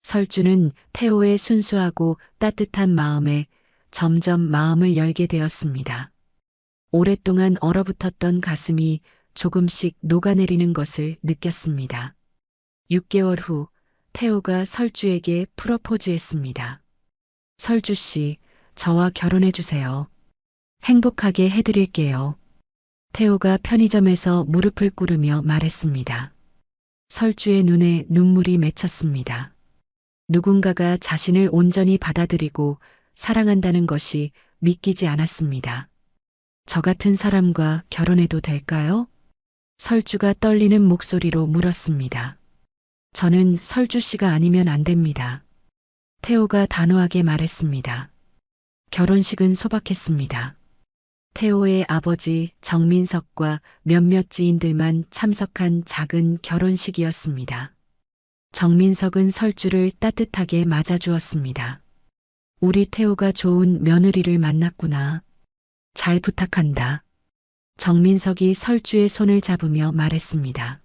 설주는 태호의 순수하고 따뜻한 마음에 점점 마음을 열게 되었습니다. 오랫동안 얼어붙었던 가슴이 조금씩 녹아내리는 것을 느꼈습니다. 6개월 후 태호가 설주에게 프러포즈했습니다. 설주 씨, 저와 결혼해 주세요. 행복하게 해드릴게요. 태호가 편의점에서 무릎을 꿇으며 말했습니다. 설주의 눈에 눈물이 맺혔습니다. 누군가가 자신을 온전히 받아들이고 사랑한다는 것이 믿기지 않았습니다. 저 같은 사람과 결혼해도 될까요? 설주가 떨리는 목소리로 물었습니다. 저는 설주 씨가 아니면 안 됩니다. 태호가 단호하게 말했습니다. 결혼식은 소박했습니다. 태호의 아버지 정민석과 몇몇 지인들만 참석한 작은 결혼식이었습니다. 정민석은 설주를 따뜻하게 맞아주었습니다. 우리 태호가 좋은 며느리를 만났구나. 잘 부탁한다. 정민석이 설주의 손을 잡으며 말했습니다.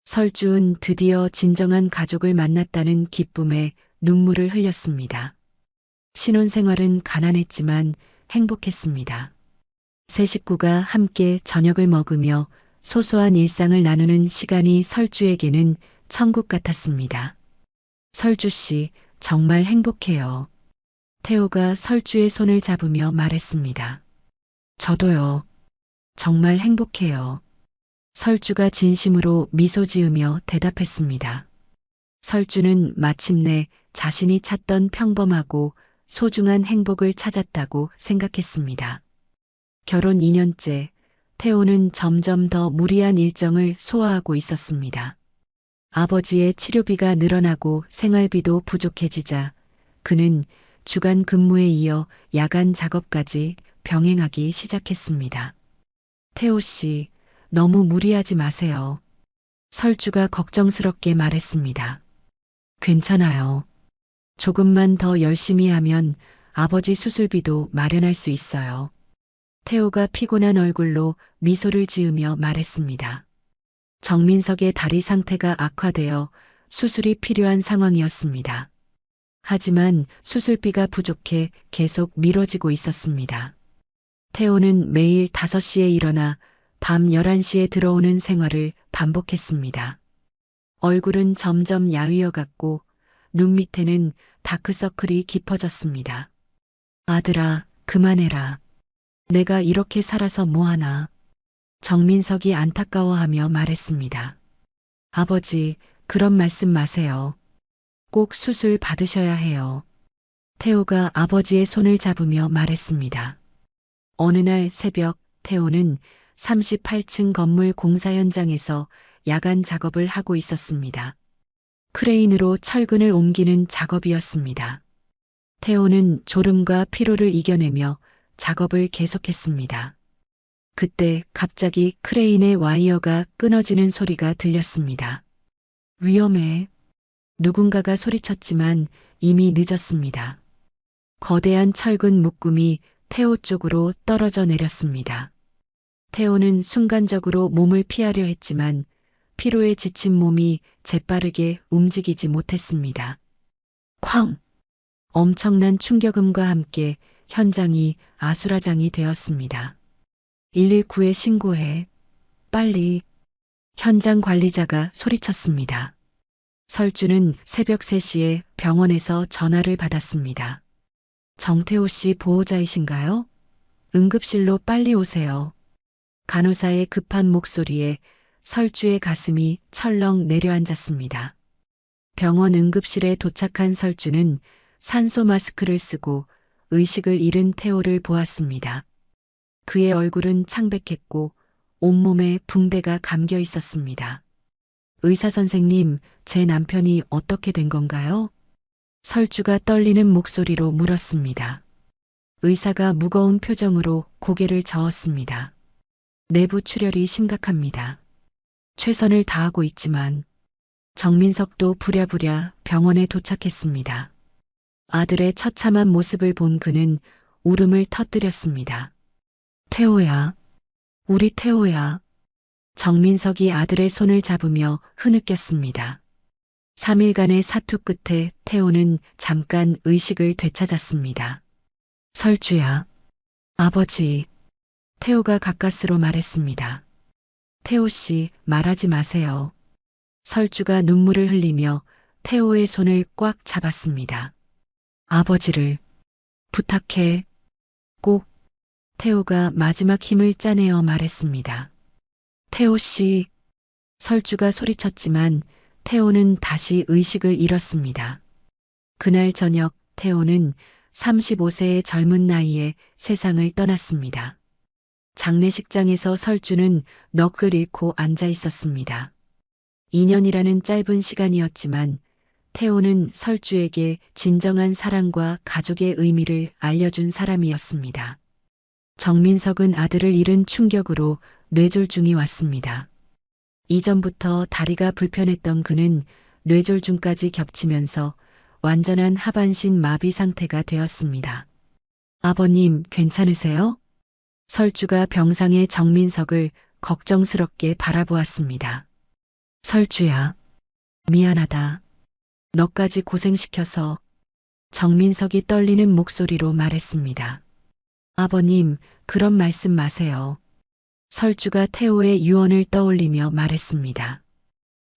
설주은 드디어 진정한 가족을 만났다는 기쁨에 눈물을 흘렸습니다. 신혼생활은 가난했지만 행복했습니다. 세 식구가 함께 저녁을 먹으며 소소한 일상을 나누는 시간이 설주에게는 천국 같았습니다. 설주 씨, 정말 행복해요. 태호가 설주의 손을 잡으며 말했습니다. 저도요. 정말 행복해요. 설주가 진심으로 미소 지으며 대답했습니다. 설주는 마침내 자신이 찾던 평범하고 소중한 행복을 찾았다고 생각했습니다. 결혼 2년째, 태호는 점점 더 무리한 일정을 소화하고 있었습니다. 아버지의 치료비가 늘어나고 생활비도 부족해지자 그는 주간 근무에 이어 야간 작업까지 병행하기 시작했습니다. 태호 씨, 너무 무리하지 마세요. 설주가 걱정스럽게 말했습니다. 괜찮아요. 조금만 더 열심히 하면 아버지 수술비도 마련할 수 있어요. 태호가 피곤한 얼굴로 미소를 지으며 말했습니다. 정민석의 다리 상태가 악화되어 수술이 필요한 상황이었습니다. 하지만 수술비가 부족해 계속 미뤄지고 있었습니다. 태호는 매일 5시에 일어나 밤 11시에 들어오는 생활을 반복했습니다. 얼굴은 점점 야위어갔고 눈 밑에는 다크서클이 깊어졌습니다. 아들아, 그만해라. 내가 이렇게 살아서 뭐하나. 정민석이 안타까워하며 말했습니다. 아버지, 그런 말씀 마세요. 꼭 수술 받으셔야 해요. 태호가 아버지의 손을 잡으며 말했습니다. 어느 날 새벽 태호는 38층 건물 공사 현장에서 야간 작업을 하고 있었습니다. 크레인으로 철근을 옮기는 작업이었습니다. 태호는 졸음과 피로를 이겨내며 작업을 계속했습니다. 그때 갑자기 크레인의 와이어가 끊어지는 소리가 들렸습니다. 위험해. 누군가가 소리쳤지만 이미 늦었습니다. 거대한 철근 묶음이 태호 쪽으로 떨어져 내렸습니다. 태호는 순간적으로 몸을 피하려 했지만 피로에 지친 몸이 재빠르게 움직이지 못했습니다. 쾅! 엄청난 충격음과 함께 현장이 아수라장이 되었습니다. 119에 신고해. 빨리. 현장 관리자가 소리쳤습니다. 설주는 새벽 3시에 병원에서 전화를 받았습니다. 정태호 씨 보호자이신가요? 응급실로 빨리 오세요. 간호사의 급한 목소리에 설주의 가슴이 철렁 내려앉았습니다. 병원 응급실에 도착한 설주는 산소 마스크를 쓰고 의식을 잃은 태호를 보았습니다. 그의 얼굴은 창백했고 온몸에 붕대가 감겨 있었습니다. 의사 선생님, 제 남편이 어떻게 된 건가요? 설주가 떨리는 목소리로 물었습니다. 의사가 무거운 표정으로 고개를 저었습니다. 내부 출혈이 심각합니다. 최선을 다하고 있지만 정민석도 부랴부랴 병원에 도착했습니다. 아들의 처참한 모습을 본 그는 울음을 터뜨렸습니다. 태호야, 우리 태호야. 정민석이 아들의 손을 잡으며 흐느꼈습니다. 3일간의 사투 끝에 태호는 잠깐 의식을 되찾았습니다. 설주야, 아버지. 태호가 가까스로 말했습니다. 태호 씨, 말하지 마세요. 설주가 눈물을 흘리며 태호의 손을 꽉 잡았습니다. 아버지를 부탁해. 꼭. 태호가 마지막 힘을 짜내어 말했습니다. 태호 씨. 설주가 소리쳤지만 태호는 다시 의식을 잃었습니다. 그날 저녁 태호는 35세의 젊은 나이에 세상을 떠났습니다. 장례식장에서 설주는 넋을 잃고 앉아 있었습니다. 2년이라는 짧은 시간이었지만 태호는 설주에게 진정한 사랑과 가족의 의미를 알려준 사람이었습니다. 정민석은 아들을 잃은 충격으로 뇌졸중이 왔습니다. 이전부터 다리가 불편했던 그는 뇌졸중까지 겹치면서 완전한 하반신 마비 상태가 되었습니다. 아버님, 괜찮으세요? 설주가 병상의 정민석을 걱정스럽게 바라보았습니다. 설주야, 미안하다. 너까지 고생시켜서. 정민석이 떨리는 목소리로 말했습니다. 아버님, 그런 말씀 마세요. 설주가 태호의 유언을 떠올리며 말했습니다.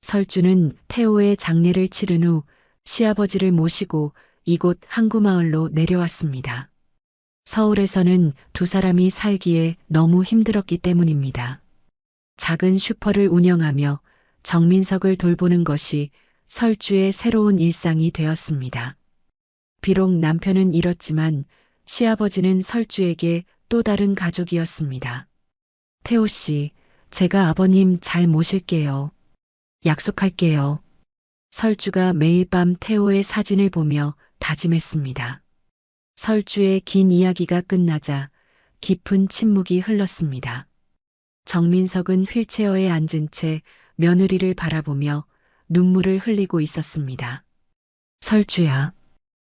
설주는 태호의 장례를 치른 후 시아버지를 모시고 이곳 항구마을로 내려왔습니다. 서울에서는 두 사람이 살기에 너무 힘들었기 때문입니다. 작은 슈퍼를 운영하며 정민석을 돌보는 것이 설주의 새로운 일상이 되었습니다. 비록 남편은 잃었지만 시아버지는 설주에게 또 다른 가족이었습니다. 태호 씨, 제가 아버님 잘 모실게요. 약속할게요. 설주가 매일 밤 태호의 사진을 보며 다짐했습니다. 설주의 긴 이야기가 끝나자 깊은 침묵이 흘렀습니다. 정민석은 휠체어에 앉은 채 며느리를 바라보며 눈물을 흘리고 있었습니다. 설주야.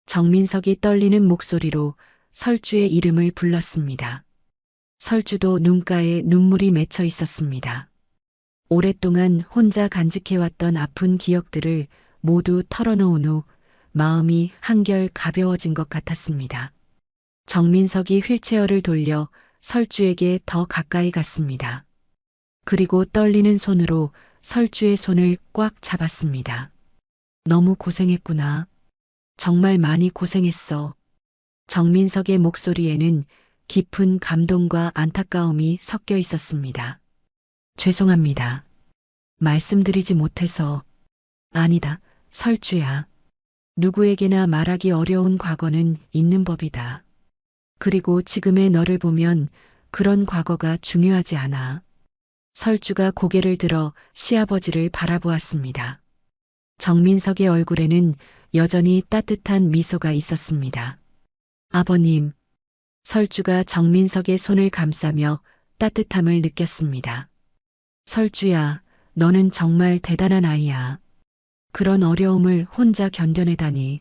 정민석이 떨리는 목소리로 설주의 이름을 불렀습니다. 설주도 눈가에 눈물이 맺혀 있었습니다. 오랫동안 혼자 간직해왔던 아픈 기억들을 모두 털어놓은 후 마음이 한결 가벼워진 것 같았습니다. 정민석이 휠체어를 돌려 설주에게 더 가까이 갔습니다. 그리고 떨리는 손으로 설주의 손을 꽉 잡았습니다. 너무 고생했구나. 정말 많이 고생했어. 정민석의 목소리에는 깊은 감동과 안타까움이 섞여 있었습니다. 죄송합니다. 말씀드리지 못해서. 아니다, 설주야. 누구에게나 말하기 어려운 과거는 있는 법이다. 그리고 지금의 너를 보면 그런 과거가 중요하지 않아. 설주가 고개를 들어 시아버지를 바라보았습니다. 정민석의 얼굴에는 여전히 따뜻한 미소가 있었습니다. 아버님. 설주가 정민석의 손을 감싸며 따뜻함을 느꼈습니다. 설주야, 너는 정말 대단한 아이야. 그런 어려움을 혼자 견뎌내다니.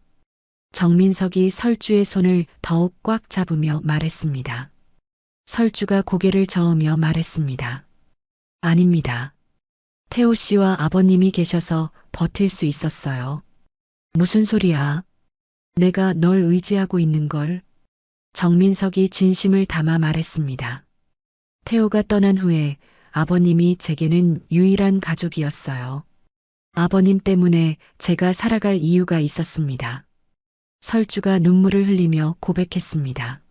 정민석이 설주의 손을 더욱 꽉 잡으며 말했습니다. 설주가 고개를 저으며 말했습니다. 아닙니다. 태호 씨와 아버님이 계셔서 버틸 수 있었어요. 무슨 소리야? 내가 널 의지하고 있는 걸. 정민석이 진심을 담아 말했습니다. 태호가 떠난 후에 아버님이 제게는 유일한 가족이었어요. 아버님 때문에 제가 살아갈 이유가 있었습니다. 설주가 눈물을 흘리며 고백했습니다.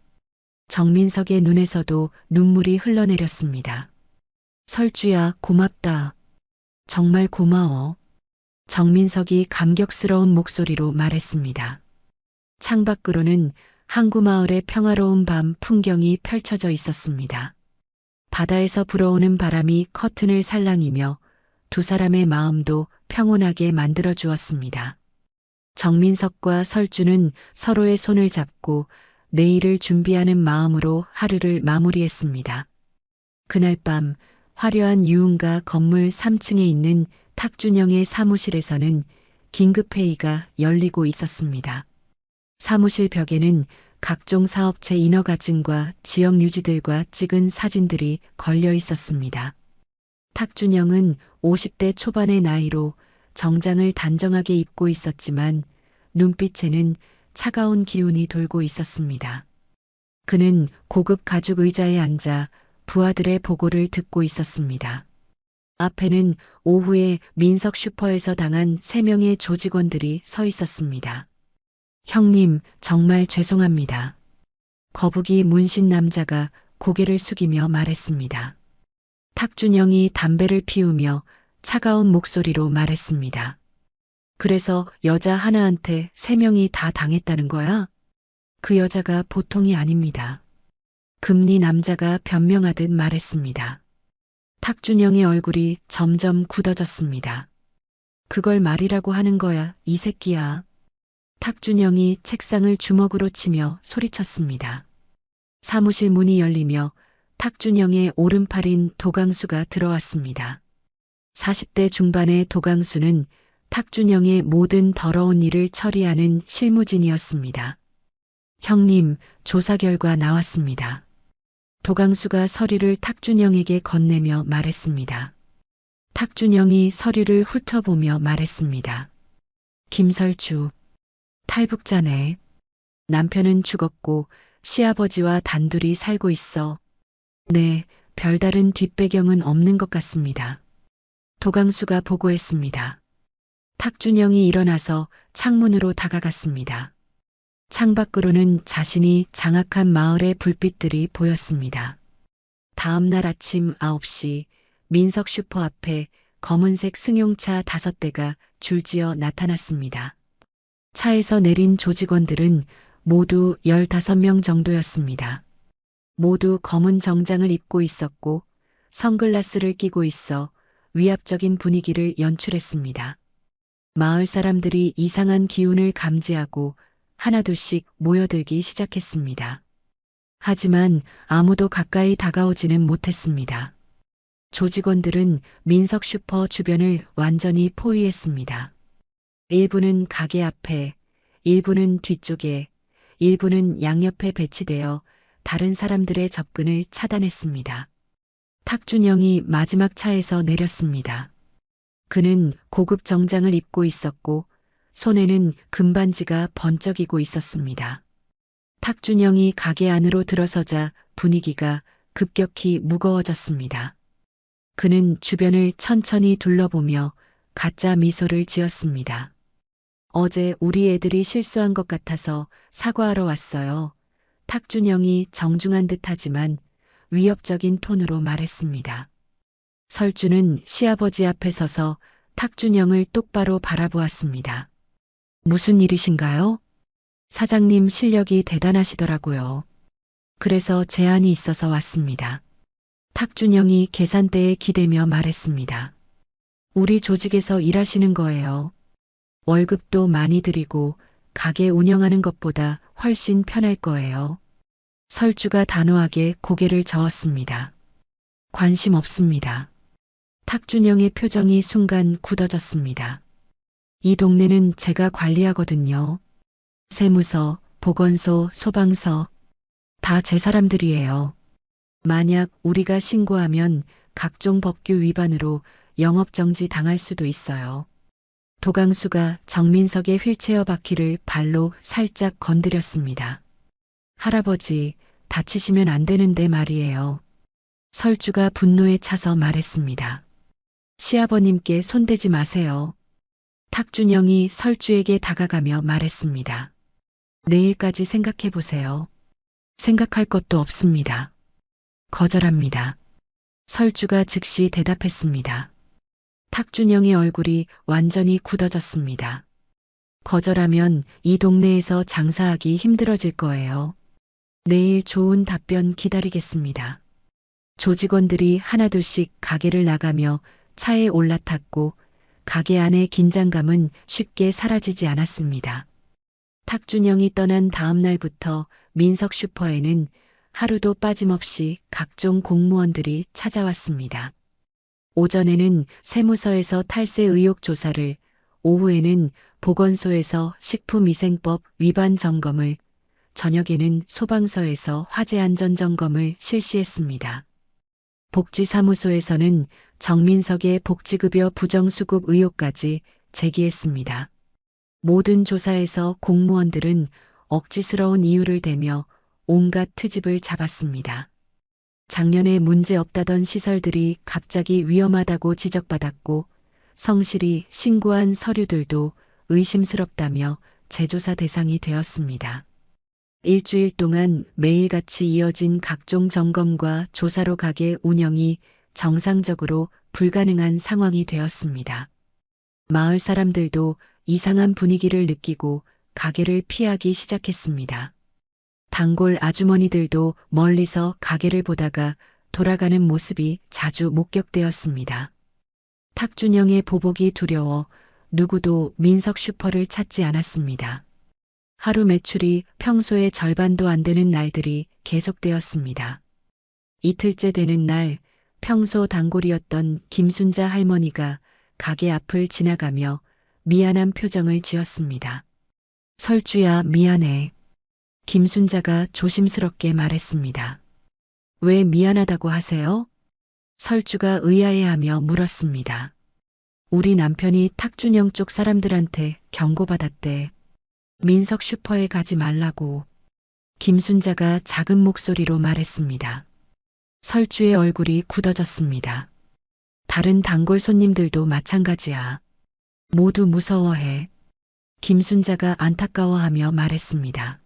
정민석의 눈에서도 눈물이 흘러내렸습니다. 설주야, 고맙다. 정말 고마워. 정민석이 감격스러운 목소리로 말했습니다. 창밖으로는 항구마을의 평화로운 밤 풍경이 펼쳐져 있었습니다. 바다에서 불어오는 바람이 커튼을 살랑이며 두 사람의 마음도 평온하게 만들어 주었습니다. 정민석과 설주는 서로의 손을 잡고 내일을 준비하는 마음으로 하루를 마무리했습니다. 그날 밤 화려한 유흥가 건물 3층에 있는 탁준영의 사무실에서는 긴급회의가 열리고 있었습니다. 사무실 벽에는 각종 사업체 인허가증과 지역 유지들과 찍은 사진들이 걸려 있었습니다. 탁준영은 50대 초반의 나이로 정장을 단정하게 입고 있었지만 눈빛에는 차가운 기운이 돌고 있었습니다. 그는 고급 가죽 의자에 앉아 부하들의 보고를 듣고 있었습니다. 앞에는 오후에 민석 슈퍼에서 당한 3명의 조직원들이 서 있었습니다. 형님, 정말 죄송합니다. 거북이 문신 남자가 고개를 숙이며 말했습니다. 탁준영이 담배를 피우며 차가운 목소리로 말했습니다. 그래서 여자 하나한테 3명이 다 당했다는 거야? 그 여자가 보통이 아닙니다. 금리 남자가 변명하듯 말했습니다. 탁준영의 얼굴이 점점 굳어졌습니다. 그걸 말이라고 하는 거야, 이 새끼야. 탁준영이 책상을 주먹으로 치며 소리쳤습니다. 사무실 문이 열리며 탁준영의 오른팔인 도강수가 들어왔습니다. 40대 중반의 도강수는 탁준영의 모든 더러운 일을 처리하는 실무진이었습니다. 형님, 조사 결과 나왔습니다. 도강수가 서류를 탁준영에게 건네며 말했습니다. 탁준영이 서류를 훑어보며 말했습니다. 김설주, 탈북자네. 남편은 죽었고 시아버지와 단둘이 살고 있어. 네, 별다른 뒷배경은 없는 것 같습니다. 도강수가 보고했습니다. 탁준영이 일어나서 창문으로 다가갔습니다. 창밖으로는 자신이 장악한 마을의 불빛들이 보였습니다. 다음 날 아침 9시 민석 슈퍼 앞에 검은색 승용차 5대가 줄지어 나타났습니다. 차에서 내린 조직원들은 모두 15명 정도였습니다. 모두 검은 정장을 입고 있었고 선글라스를 끼고 있어 위압적인 분위기를 연출했습니다. 마을 사람들이 이상한 기운을 감지하고 하나둘씩 모여들기 시작했습니다. 하지만 아무도 가까이 다가오지는 못했습니다. 조직원들은 민석 슈퍼 주변을 완전히 포위했습니다. 일부는 가게 앞에, 일부는 뒤쪽에, 일부는 양옆에 배치되어 다른 사람들의 접근을 차단했습니다. 탁준영이 마지막 차에서 내렸습니다. 그는 고급 정장을 입고 있었고 손에는 금반지가 번쩍이고 있었습니다. 탁준영이 가게 안으로 들어서자 분위기가 급격히 무거워졌습니다. 그는 주변을 천천히 둘러보며 가짜 미소를 지었습니다. 어제 우리 애들이 실수한 것 같아서 사과하러 왔어요. 탁준영이 정중한 듯하지만 위협적인 톤으로 말했습니다. 설주는 시아버지 앞에 서서 탁준영을 똑바로 바라보았습니다. 무슨 일이신가요? 사장님 실력이 대단하시더라고요. 그래서 제안이 있어서 왔습니다. 탁준영이 계산대에 기대며 말했습니다. 우리 조직에서 일하시는 거예요. 월급도 많이 드리고 가게 운영하는 것보다 훨씬 편할 거예요. 설주가 단호하게 고개를 저었습니다. 관심 없습니다. 탁준영의 표정이 순간 굳어졌습니다. 이 동네는 제가 관리하거든요. 세무서, 보건소, 소방서 다 제 사람들이에요. 만약 우리가 신고하면 각종 법규 위반으로 영업정지 당할 수도 있어요. 도강수가 정민석의 휠체어 바퀴를 발로 살짝 건드렸습니다. 할아버지, 다치시면 안 되는데 말이에요. 설주가 분노에 차서 말했습니다. 시아버님께 손대지 마세요. 탁준영이 설주에게 다가가며 말했습니다. 내일까지 생각해 보세요. 생각할 것도 없습니다. 거절합니다. 설주가 즉시 대답했습니다. 탁준영의 얼굴이 완전히 굳어졌습니다. 거절하면 이 동네에서 장사하기 힘들어질 거예요. 내일 좋은 답변 기다리겠습니다. 조직원들이 하나둘씩 가게를 나가며 차에 올라탔고 가게 안의 긴장감은 쉽게 사라지지 않았습니다. 탁준영이 떠난 다음 날부터 민석 슈퍼에는 하루도 빠짐없이 각종 공무원들이 찾아왔습니다. 오전에는 세무서에서 탈세 의혹 조사를, 오후에는 보건소에서 식품위생법 위반 점검을, 저녁에는 소방서에서 화재 안전 점검을 실시했습니다. 복지사무소에서는 정민석의 복지급여 부정수급 의혹까지 제기했습니다. 모든 조사에서 공무원들은 억지스러운 이유를 대며 온갖 트집을 잡았습니다. 작년에 문제 없다던 시설들이 갑자기 위험하다고 지적받았고 성실히 신고한 서류들도 의심스럽다며 재조사 대상이 되었습니다. 일주일 동안 매일같이 이어진 각종 점검과 조사로 가게 운영이 정상적으로 불가능한 상황이 되었습니다. 마을 사람들도 이상한 분위기를 느끼고 가게를 피하기 시작했습니다. 단골 아주머니들도 멀리서 가게를 보다가 돌아가는 모습이 자주 목격되었습니다. 탁준영의 보복이 두려워 누구도 민석 슈퍼를 찾지 않았습니다. 하루 매출이 평소의 절반도 안 되는 날들이 계속되었습니다. 이틀째 되는 날 평소 단골이었던 김순자 할머니가 가게 앞을 지나가며 미안한 표정을 지었습니다. 설주야, 미안해. 김순자가 조심스럽게 말했습니다. 왜 미안하다고 하세요? 설주가 의아해하며 물었습니다. 우리 남편이 탁준영 쪽 사람들한테 경고받았대. 민석 슈퍼에 가지 말라고. 김순자가 작은 목소리로 말했습니다. 설주의 얼굴이 굳어졌습니다. 다른 단골 손님들도 마찬가지야. 모두 무서워해. 김순자가 안타까워하며 말했습니다.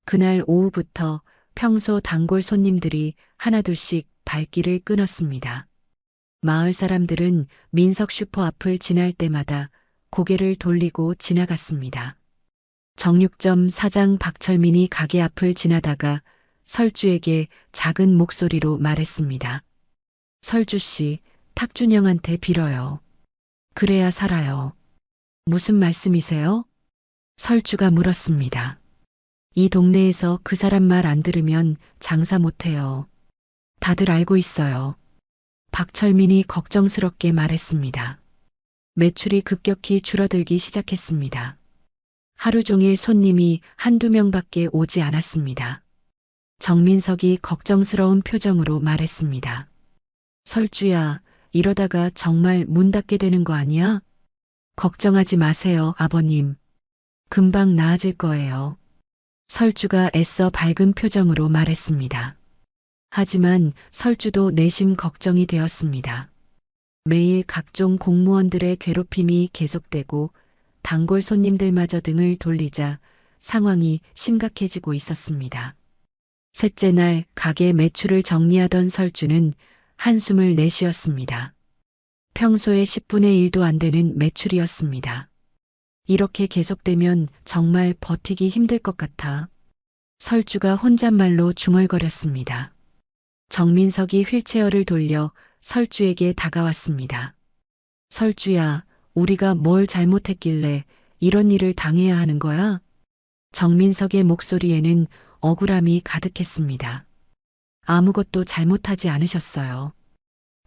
그날 오후부터 평소 단골 손님들이 하나둘씩 발길을 끊었습니다. 마을 사람들은 민석 슈퍼 앞을 지날 때마다 고개를 돌리고 지나갔습니다. 정육점 사장 박철민이 가게 앞을 지나다가 설주에게 작은 목소리로 말했습니다. 설주 씨, 탁준영한테 빌어요. 그래야 살아요. 무슨 말씀이세요? 설주가 물었습니다. 이 동네에서 그 사람 말 안 들으면 장사 못해요. 다들 알고 있어요. 박철민이 걱정스럽게 말했습니다. 매출이 급격히 줄어들기 시작했습니다. 하루 종일 손님이 한두 명밖에 오지 않았습니다. 정민석이 걱정스러운 표정으로 말했습니다. 설주야, 이러다가 정말 문 닫게 되는 거 아니야? 걱정하지 마세요, 아버님. 금방 나아질 거예요. 설주가 애써 밝은 표정으로 말했습니다. 하지만 설주도 내심 걱정이 되었습니다. 매일 각종 공무원들의 괴롭힘이 계속되고 단골 손님들마저 등을 돌리자 상황이 심각해지고 있었습니다. 셋째 날 가게 매출을 정리하던 설주는 한숨을 내쉬었습니다. 평소에 10분의 1도 안 되는 매출이었습니다. 이렇게 계속되면 정말 버티기 힘들 것 같아. 설주가 혼잣말로 중얼거렸습니다. 정민석이 휠체어를 돌려 설주에게 다가왔습니다. 설주야, 우리가 뭘 잘못했길래 이런 일을 당해야 하는 거야? 정민석의 목소리에는 억울함이 가득했습니다. 아무것도 잘못하지 않으셨어요.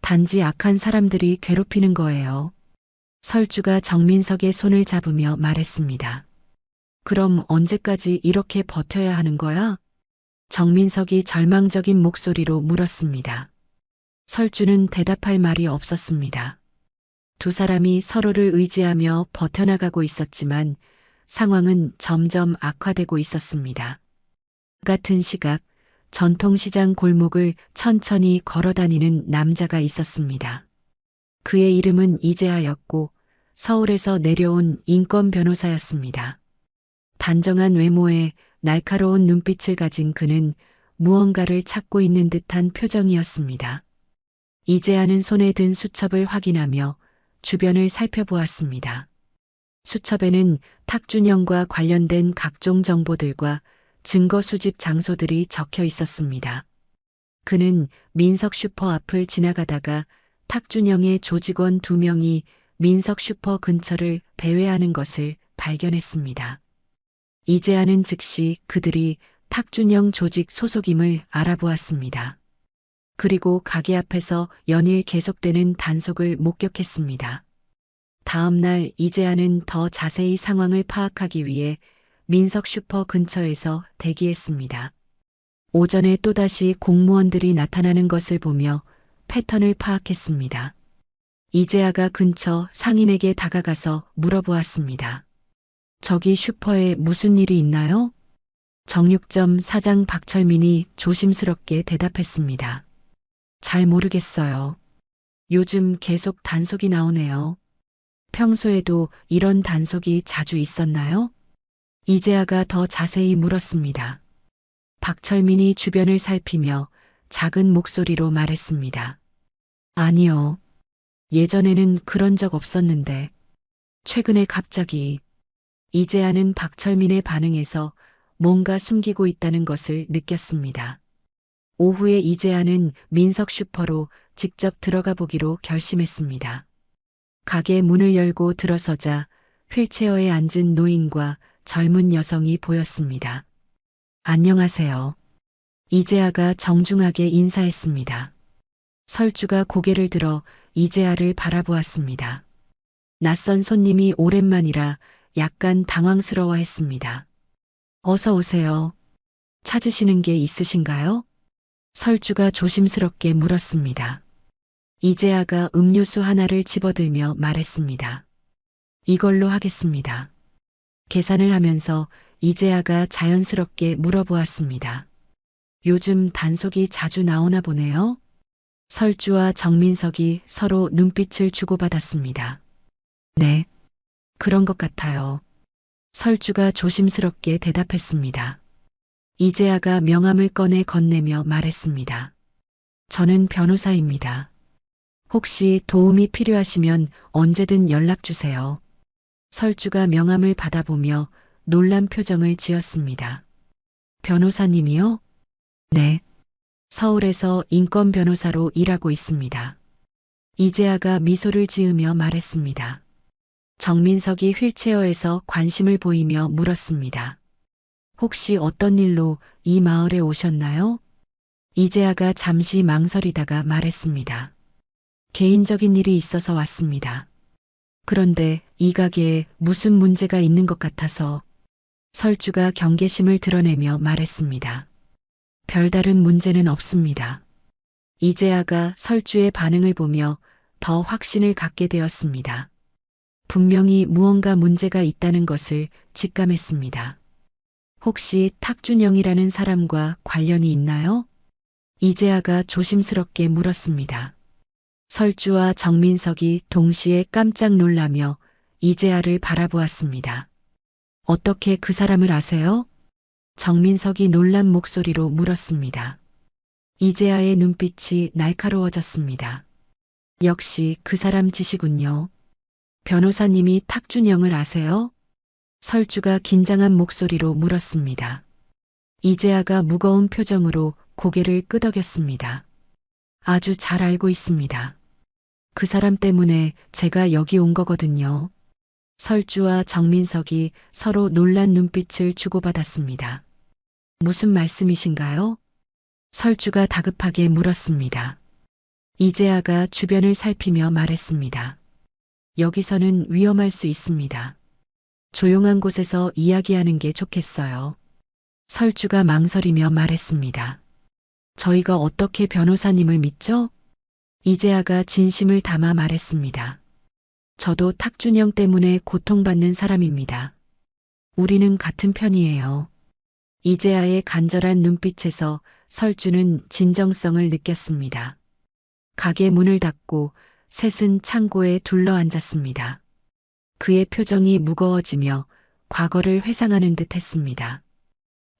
단지 악한 사람들이 괴롭히는 거예요. 설주가 정민석의 손을 잡으며 말했습니다. 그럼 언제까지 이렇게 버텨야 하는 거야? 정민석이 절망적인 목소리로 물었습니다. 설주는 대답할 말이 없었습니다. 두 사람이 서로를 의지하며 버텨나가고 있었지만 상황은 점점 악화되고 있었습니다. 같은 시각 전통시장 골목을 천천히 걸어다니는 남자가 있었습니다. 그의 이름은 이재하였고 서울에서 내려온 인권 변호사였습니다. 단정한 외모에 날카로운 눈빛을 가진 그는 무언가를 찾고 있는 듯한 표정이었습니다. 이재하는 손에 든 수첩을 확인하며 주변을 살펴보았습니다. 수첩에는 탁준영과 관련된 각종 정보들과 증거 수집 장소들이 적혀 있었습니다. 그는 민석 슈퍼 앞을 지나가다가 탁준영의 조직원 2명이 민석 슈퍼 근처를 배회하는 것을 발견했습니다. 이재하는 즉시 그들이 탁준영 조직 소속임을 알아보았습니다. 그리고 가게 앞에서 연일 계속되는 단속을 목격했습니다. 다음 날 이재하는 더 자세히 상황을 파악하기 위해 민석 슈퍼 근처에서 대기했습니다. 오전에 또다시 공무원들이 나타나는 것을 보며 패턴을 파악했습니다. 이재하가 근처 상인에게 다가가서 물어보았습니다. 저기 슈퍼에 무슨 일이 있나요? 정육점 사장 박철민이 조심스럽게 대답했습니다. 잘 모르겠어요. 요즘 계속 단속이 나오네요. 평소에도 이런 단속이 자주 있었나요? 이재하가 더 자세히 물었습니다. 박철민이 주변을 살피며 작은 목소리로 말했습니다. 아니요. 예전에는 그런 적 없었는데 최근에 갑자기. 이재하는 박철민의 반응에서 뭔가 숨기고 있다는 것을 느꼈습니다. 오후에 이재하는 민석 슈퍼로 직접 들어가 보기로 결심했습니다. 가게 문을 열고 들어서자 휠체어에 앉은 노인과 젊은 여성이 보였습니다. 안녕하세요. 이재하가 정중하게 인사했습니다. 설주가 고개를 들어 이재하를 바라보았습니다. 낯선 손님이 오랜만이라 약간 당황스러워했습니다. 어서 오세요. 찾으시는 게 있으신가요? 설주가 조심스럽게 물었습니다. 이재아가 음료수 하나를 집어들며 말했습니다. 이걸로 하겠습니다. 계산을 하면서 이재아가 자연스럽게 물어보았습니다. 요즘 단속이 자주 나오나 보네요. 설주와 정민석이 서로 눈빛을 주고받았습니다. 네, 그런 것 같아요. 설주가 조심스럽게 대답했습니다. 이재아가 명함을 꺼내 건네며 말했습니다. 저는 변호사입니다. 혹시 도움이 필요하시면 언제든 연락 주세요. 설주가 명함을 받아보며 놀란 표정을 지었습니다. 변호사님이요? 네. 서울에서 인권 변호사로 일하고 있습니다. 이재아가 미소를 지으며 말했습니다. 정민석이 휠체어에서 관심을 보이며 물었습니다. 혹시 어떤 일로 이 마을에 오셨나요? 이재아가 잠시 망설이다가 말했습니다. 개인적인 일이 있어서 왔습니다. 그런데 이 가게에 무슨 문제가 있는 것 같아서 설주가 경계심을 드러내며 말했습니다. 별다른 문제는 없습니다. 이재아가 설주의 반응을 보며 더 확신을 갖게 되었습니다. 분명히 무언가 문제가 있다는 것을 직감했습니다. 혹시 탁준영이라는 사람과 관련이 있나요? 이재아가 조심스럽게 물었습니다. 설주와 정민석이 동시에 깜짝 놀라며 이재아를 바라보았습니다. 어떻게 그 사람을 아세요? 정민석이 놀란 목소리로 물었습니다. 이재아의 눈빛이 날카로워졌습니다. 역시 그 사람 짓이군요. 변호사님이 탁준영을 아세요? 설주가 긴장한 목소리로 물었습니다. 이재아가 무거운 표정으로 고개를 끄덕였습니다. 아주 잘 알고 있습니다. 그 사람 때문에 제가 여기 온 거거든요. 설주와 정민석이 서로 놀란 눈빛을 주고받았습니다. 무슨 말씀이신가요? 설주가 다급하게 물었습니다. 이재아가 주변을 살피며 말했습니다. 여기서는 위험할 수 있습니다. 조용한 곳에서 이야기하는 게 좋겠어요. 설주가 망설이며 말했습니다. 저희가 어떻게 변호사님을 믿죠? 이재아가 진심을 담아 말했습니다. 저도 탁준영 때문에 고통받는 사람입니다. 우리는 같은 편이에요. 이재아의 간절한 눈빛에서 설주는 진정성을 느꼈습니다. 가게 문을 닫고 셋은 창고에 둘러앉았습니다. 그의 표정이 무거워지며 과거를 회상하는 듯 했습니다.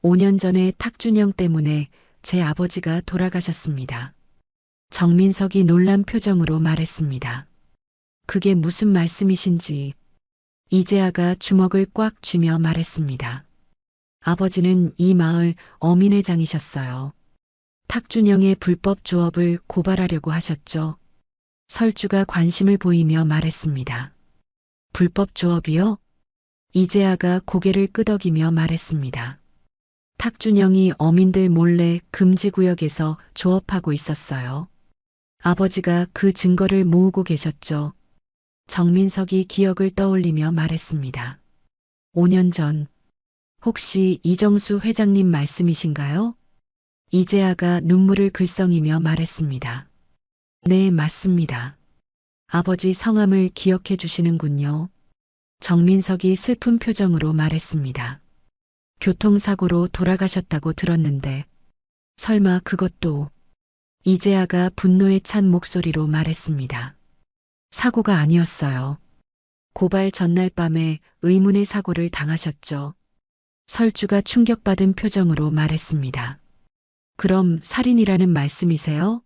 5년 전에 탁준영 때문에 제 아버지가 돌아가셨습니다. 정민석이 놀란 표정으로 말했습니다. 그게 무슨 말씀이신지. 이재아가 주먹을 꽉 쥐며 말했습니다. 아버지는 이 마을 어민회장이셨어요. 탁준영의 불법 조업을 고발하려고 하셨죠. 설주가 관심을 보이며 말했습니다. 불법 조업이요? 이재아가 고개를 끄덕이며 말했습니다. 탁준영이 어민들 몰래 금지구역에서 조업하고 있었어요. 아버지가 그 증거를 모으고 계셨죠. 정민석이 기억을 떠올리며 말했습니다. 5년 전, 혹시 이정수 회장님 말씀이신가요? 이재아가 눈물을 글썽이며 말했습니다. 네, 맞습니다. 아버지 성함을 기억해 주시는군요. 정민석이 슬픈 표정으로 말했습니다. 교통사고로 돌아가셨다고 들었는데, 설마 그것도. 이재아가 분노에 찬 목소리로 말했습니다. 사고가 아니었어요. 고발 전날 밤에 의문의 사고를 당하셨죠. 설주가 충격받은 표정으로 말했습니다. 그럼 살인이라는 말씀이세요?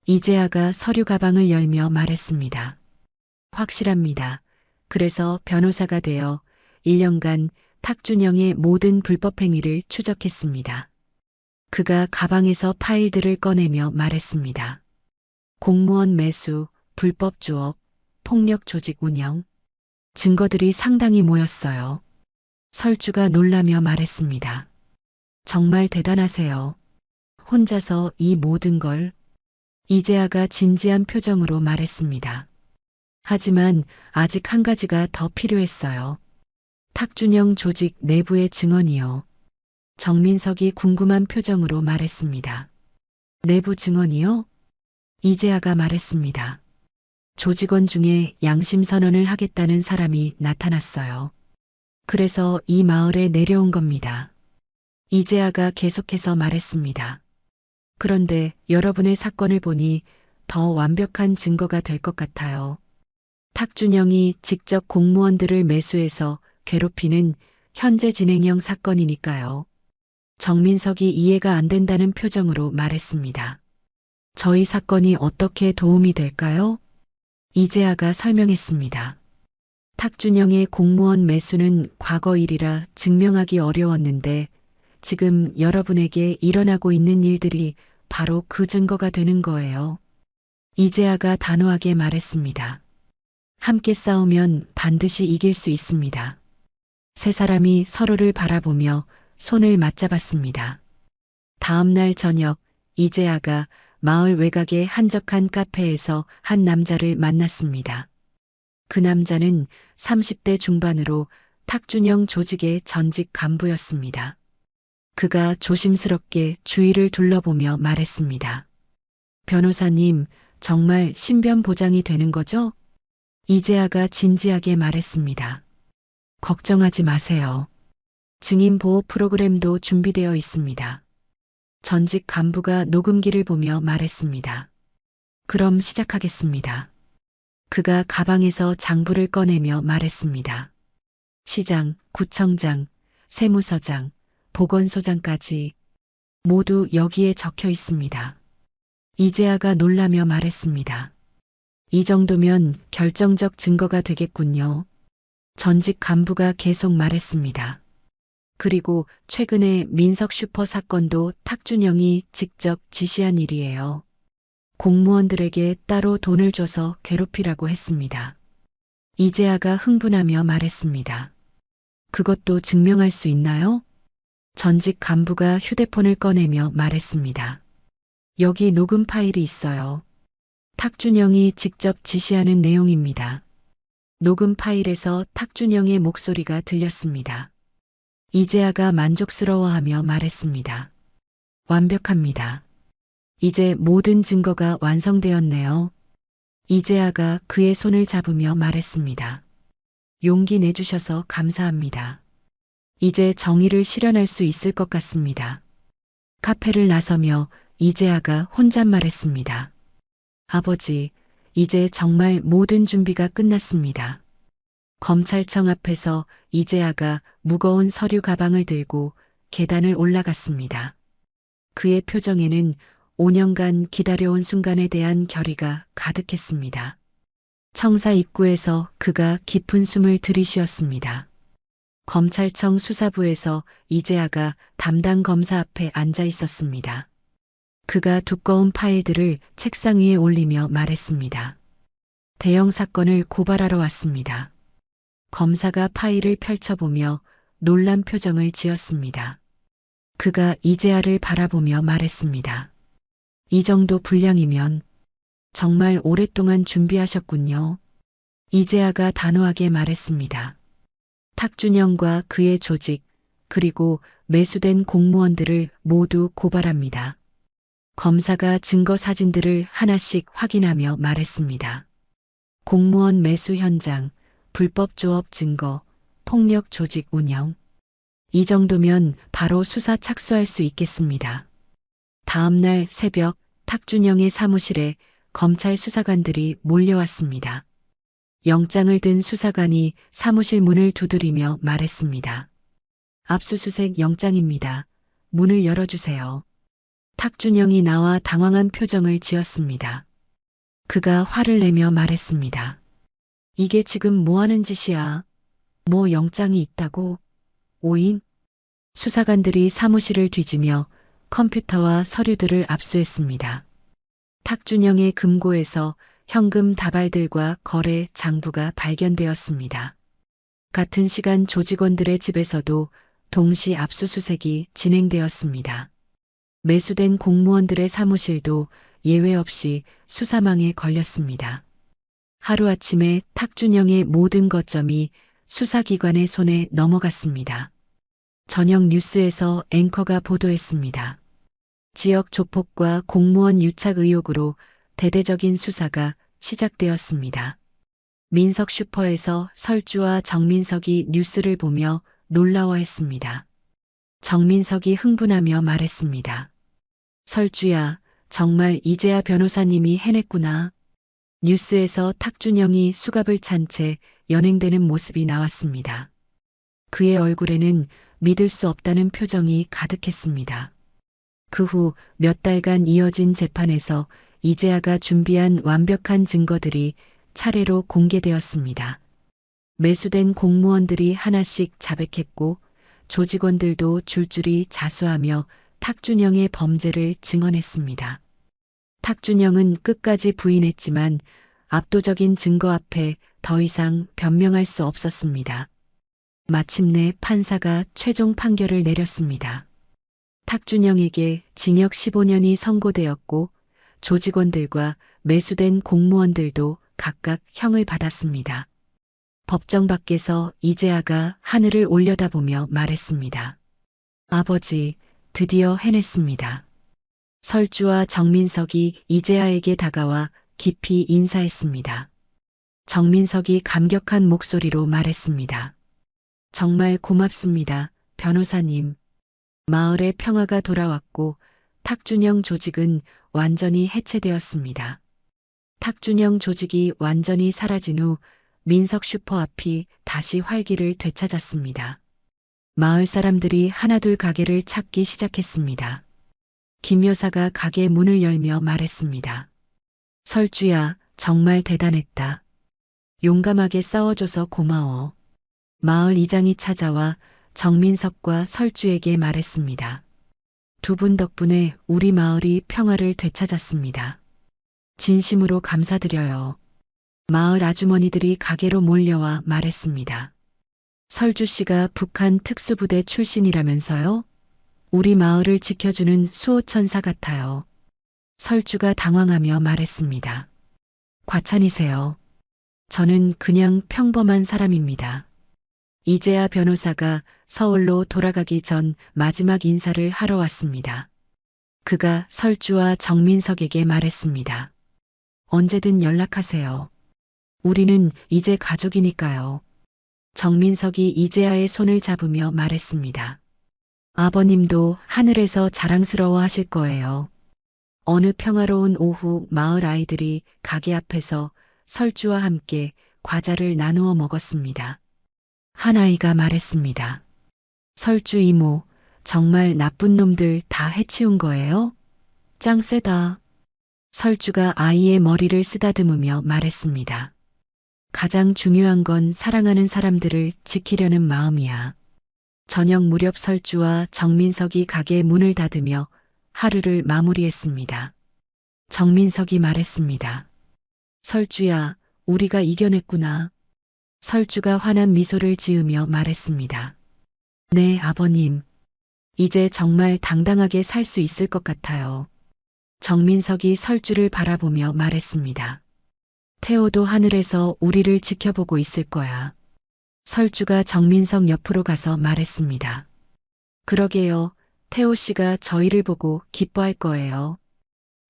이재아가 서류 가방을 열며 말했습니다. 확실합니다. 그래서 변호사가 되어 1년간 탁준영의 모든 불법 행위를 추적했습니다. 그가 가방에서 파일들을 꺼내며 말했습니다. 공무원 매수, 불법 조업, 폭력 조직 운영. 증거들이 상당히 모였어요. 설주가 놀라며 말했습니다. 정말 대단하세요. 혼자서 이 모든 걸. 이재아가 진지한 표정으로 말했습니다. 하지만 아직 한 가지가 더 필요했어요. 탁준영 조직 내부의 증언이요. 정민석이 궁금한 표정으로 말했습니다. 내부 증언이요? 이재아가 말했습니다. 조직원 중에 양심 선언을 하겠다는 사람이 나타났어요. 그래서 이 마을에 내려온 겁니다. 이재아가 계속해서 말했습니다. 그런데 여러분의 사건을 보니 더 완벽한 증거가 될 것 같아요. 탁준영이 직접 공무원들을 매수해서 괴롭히는 현재 진행형 사건이니까요. 정민석이 이해가 안 된다는 표정으로 말했습니다. 저희 사건이 어떻게 도움이 될까요? 이재아가 설명했습니다. 탁준영의 공무원 매수는 과거 일이라 증명하기 어려웠는데 지금 여러분에게 일어나고 있는 일들이 바로 그 증거가 되는 거예요. 이재아가 단호하게 말했습니다. 함께 싸우면 반드시 이길 수 있습니다. 세 사람이 서로를 바라보며 손을 맞잡았습니다. 다음 날 저녁 이재아가 마을 외곽의 한적한 카페에서 한 남자를 만났습니다. 그 남자는 30대 중반으로 탁준영 조직의 전직 간부였습니다. 그가 조심스럽게 주위를 둘러보며 말했습니다. 변호사님, 정말 신변 보장이 되는 거죠? 이재아가 진지하게 말했습니다. 걱정하지 마세요. 증인 보호 프로그램도 준비되어 있습니다. 전직 간부가 녹음기를 보며 말했습니다. 그럼 시작하겠습니다. 그가 가방에서 장부를 꺼내며 말했습니다. 시장, 구청장, 세무서장, 보건소장까지 모두 여기에 적혀 있습니다. 이재아가 놀라며 말했습니다. 이 정도면 결정적 증거가 되겠군요. 전직 간부가 계속 말했습니다. 그리고 최근에 민석 슈퍼 사건도 탁준영이 직접 지시한 일이에요. 공무원들에게 따로 돈을 줘서 괴롭히라고 했습니다. 이재아가 흥분하며 말했습니다. 그것도 증명할 수 있나요? 전직 간부가 휴대폰을 꺼내며 말했습니다. 여기 녹음 파일이 있어요. 탁준영이 직접 지시하는 내용입니다. 녹음 파일에서 탁준영의 목소리가 들렸습니다. 이재아가 만족스러워하며 말했습니다. 완벽합니다. 이제 모든 증거가 완성되었네요. 이재아가 그의 손을 잡으며 말했습니다. 용기 내주셔서 감사합니다. 이제 정의를 실현할 수 있을 것 같습니다. 카페를 나서며 이재아가 혼잣말했습니다. 아버지, 이제 정말 모든 준비가 끝났습니다. 검찰청 앞에서 이재아가 무거운 서류 가방을 들고 계단을 올라갔습니다. 그의 표정에는 5년간 기다려온 순간에 대한 결의가 가득했습니다. 청사 입구에서 그가 깊은 숨을 들이쉬었습니다. 검찰청 수사부에서 이재아가 담당 검사 앞에 앉아 있었습니다. 그가 두꺼운 파일들을 책상 위에 올리며 말했습니다. 대형 사건을 고발하러 왔습니다. 검사가 파일을 펼쳐보며 놀란 표정을 지었습니다. 그가 이재아를 바라보며 말했습니다. 이 정도 분량이면 정말 오랫동안 준비하셨군요. 이재아가 단호하게 말했습니다. 탁준영과 그의 조직, 그리고 매수된 공무원들을 모두 고발합니다. 검사가 증거 사진들을 하나씩 확인하며 말했습니다. 공무원 매수 현장, 불법 조업 증거, 폭력 조직 운영. 이 정도면 바로 수사 착수할 수 있겠습니다. 다음 날 새벽 탁준영의 사무실에 검찰 수사관들이 몰려왔습니다. 영장을 든 수사관이 사무실 문을 두드리며 말했습니다. 압수수색 영장입니다. 문을 열어주세요. 탁준영이 나와 당황한 표정을 지었습니다. 그가 화를 내며 말했습니다. 이게 지금 뭐 하는 짓이야? 뭐 영장이 있다고? 오인? 수사관들이 사무실을 뒤지며 컴퓨터와 서류들을 압수했습니다. 탁준영의 금고에서 현금 다발들과 거래 장부가 발견되었습니다. 같은 시간 조직원들의 집에서도 동시 압수수색이 진행되었습니다. 매수된 공무원들의 사무실도 예외 없이 수사망에 걸렸습니다. 하루아침에 탁준영의 모든 거점이 수사기관의 손에 넘어갔습니다. 저녁 뉴스에서 앵커가 보도했습니다. 지역 조폭과 공무원 유착 의혹으로 대대적인 수사가 시작되었습니다. 민석 슈퍼에서 설주와 정민석이 뉴스를 보며 놀라워했습니다. 정민석이 흥분하며 말했습니다. 설주야, 정말 이제야 변호사님이 해냈구나. 뉴스에서 탁준영이 수갑을 찬 채 연행되는 모습이 나왔습니다. 그의 얼굴에는 믿을 수 없다는 표정이 가득했습니다. 그 후 몇 달간 이어진 재판에서 이재아가 준비한 완벽한 증거들이 차례로 공개되었습니다. 매수된 공무원들이 하나씩 자백했고 조직원들도 줄줄이 자수하며 탁준영의 범죄를 증언했습니다. 탁준영은 끝까지 부인했지만 압도적인 증거 앞에 더 이상 변명할 수 없었습니다. 마침내 판사가 최종 판결을 내렸습니다. 탁준영에게 징역 15년이 선고되었고 조직원들과 매수된 공무원들도 각각 형을 받았습니다. 법정 밖에서 이재아가 하늘을 올려다보며 말했습니다. 아버지, 드디어 해냈습니다. 설주와 정민석이 이재아에게 다가와 깊이 인사했습니다. 정민석이 감격한 목소리로 말했습니다. 정말 고맙습니다, 변호사님. 마을의 평화가 돌아왔고 탁준영 조직은 완전히 해체되었습니다. 탁준영 조직이 완전히 사라진 후 민석 슈퍼 앞이 다시 활기를 되찾았습니다. 마을 사람들이 하나둘 가게를 찾기 시작했습니다. 김 여사가 가게 문을 열며 말했습니다. 설주야, 정말 대단했다. 용감하게 싸워줘서 고마워. 마을 이장이 찾아와 정민석과 설주에게 말했습니다. 두 분 덕분에 우리 마을이 평화를 되찾았습니다. 진심으로 감사드려요. 마을 아주머니들이 가게로 몰려와 말했습니다. 설주 씨가 북한 특수부대 출신이라면서요? 우리 마을을 지켜주는 수호천사 같아요. 설주가 당황하며 말했습니다. 과찬이세요. 저는 그냥 평범한 사람입니다. 이재아 변호사가 서울로 돌아가기 전 마지막 인사를 하러 왔습니다. 그가 설주와 정민석에게 말했습니다. 언제든 연락하세요. 우리는 이제 가족이니까요. 정민석이 이재아의 손을 잡으며 말했습니다. 아버님도 하늘에서 자랑스러워 하실 거예요. 어느 평화로운 오후 마을 아이들이 가게 앞에서 설주와 함께 과자를 나누어 먹었습니다. 한 아이가 말했습니다. 설주 이모, 정말 나쁜 놈들 다 해치운 거예요? 짱 세다. 설주가 아이의 머리를 쓰다듬으며 말했습니다. 가장 중요한 건 사랑하는 사람들을 지키려는 마음이야. 저녁 무렵 설주와 정민석이 가게 문을 닫으며 하루를 마무리했습니다. 정민석이 말했습니다. 설주야, 우리가 이겨냈구나. 설주가 환한 미소를 지으며 말했습니다. 네, 아버님. 이제 정말 당당하게 살 수 있을 것 같아요. 정민석이 설주를 바라보며 말했습니다. 태호도 하늘에서 우리를 지켜보고 있을 거야. 설주가 정민석 옆으로 가서 말했습니다. 그러게요. 태호 씨가 저희를 보고 기뻐할 거예요.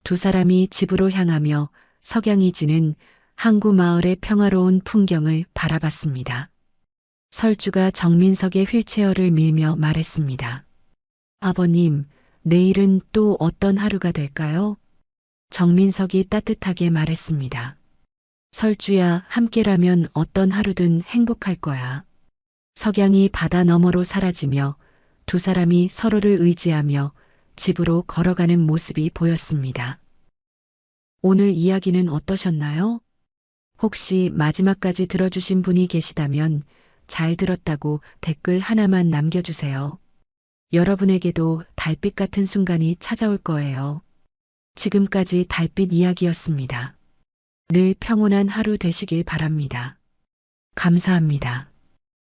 두 사람이 집으로 향하며 석양이 지는 항구 마을의 평화로운 풍경을 바라봤습니다. 설주가 정민석의 휠체어를 밀며 말했습니다. 아버님, 내일은 또 어떤 하루가 될까요? 정민석이 따뜻하게 말했습니다. 설주야, 함께라면 어떤 하루든 행복할 거야. 석양이 바다 너머로 사라지며 두 사람이 서로를 의지하며 집으로 걸어가는 모습이 보였습니다. 오늘 이야기는 어떠셨나요? 혹시 마지막까지 들어주신 분이 계시다면 잘 들었다고 댓글 하나만 남겨주세요. 여러분에게도 달빛 같은 순간이 찾아올 거예요. 지금까지 달빛 이야기였습니다. 늘 평온한 하루 되시길 바랍니다. 감사합니다.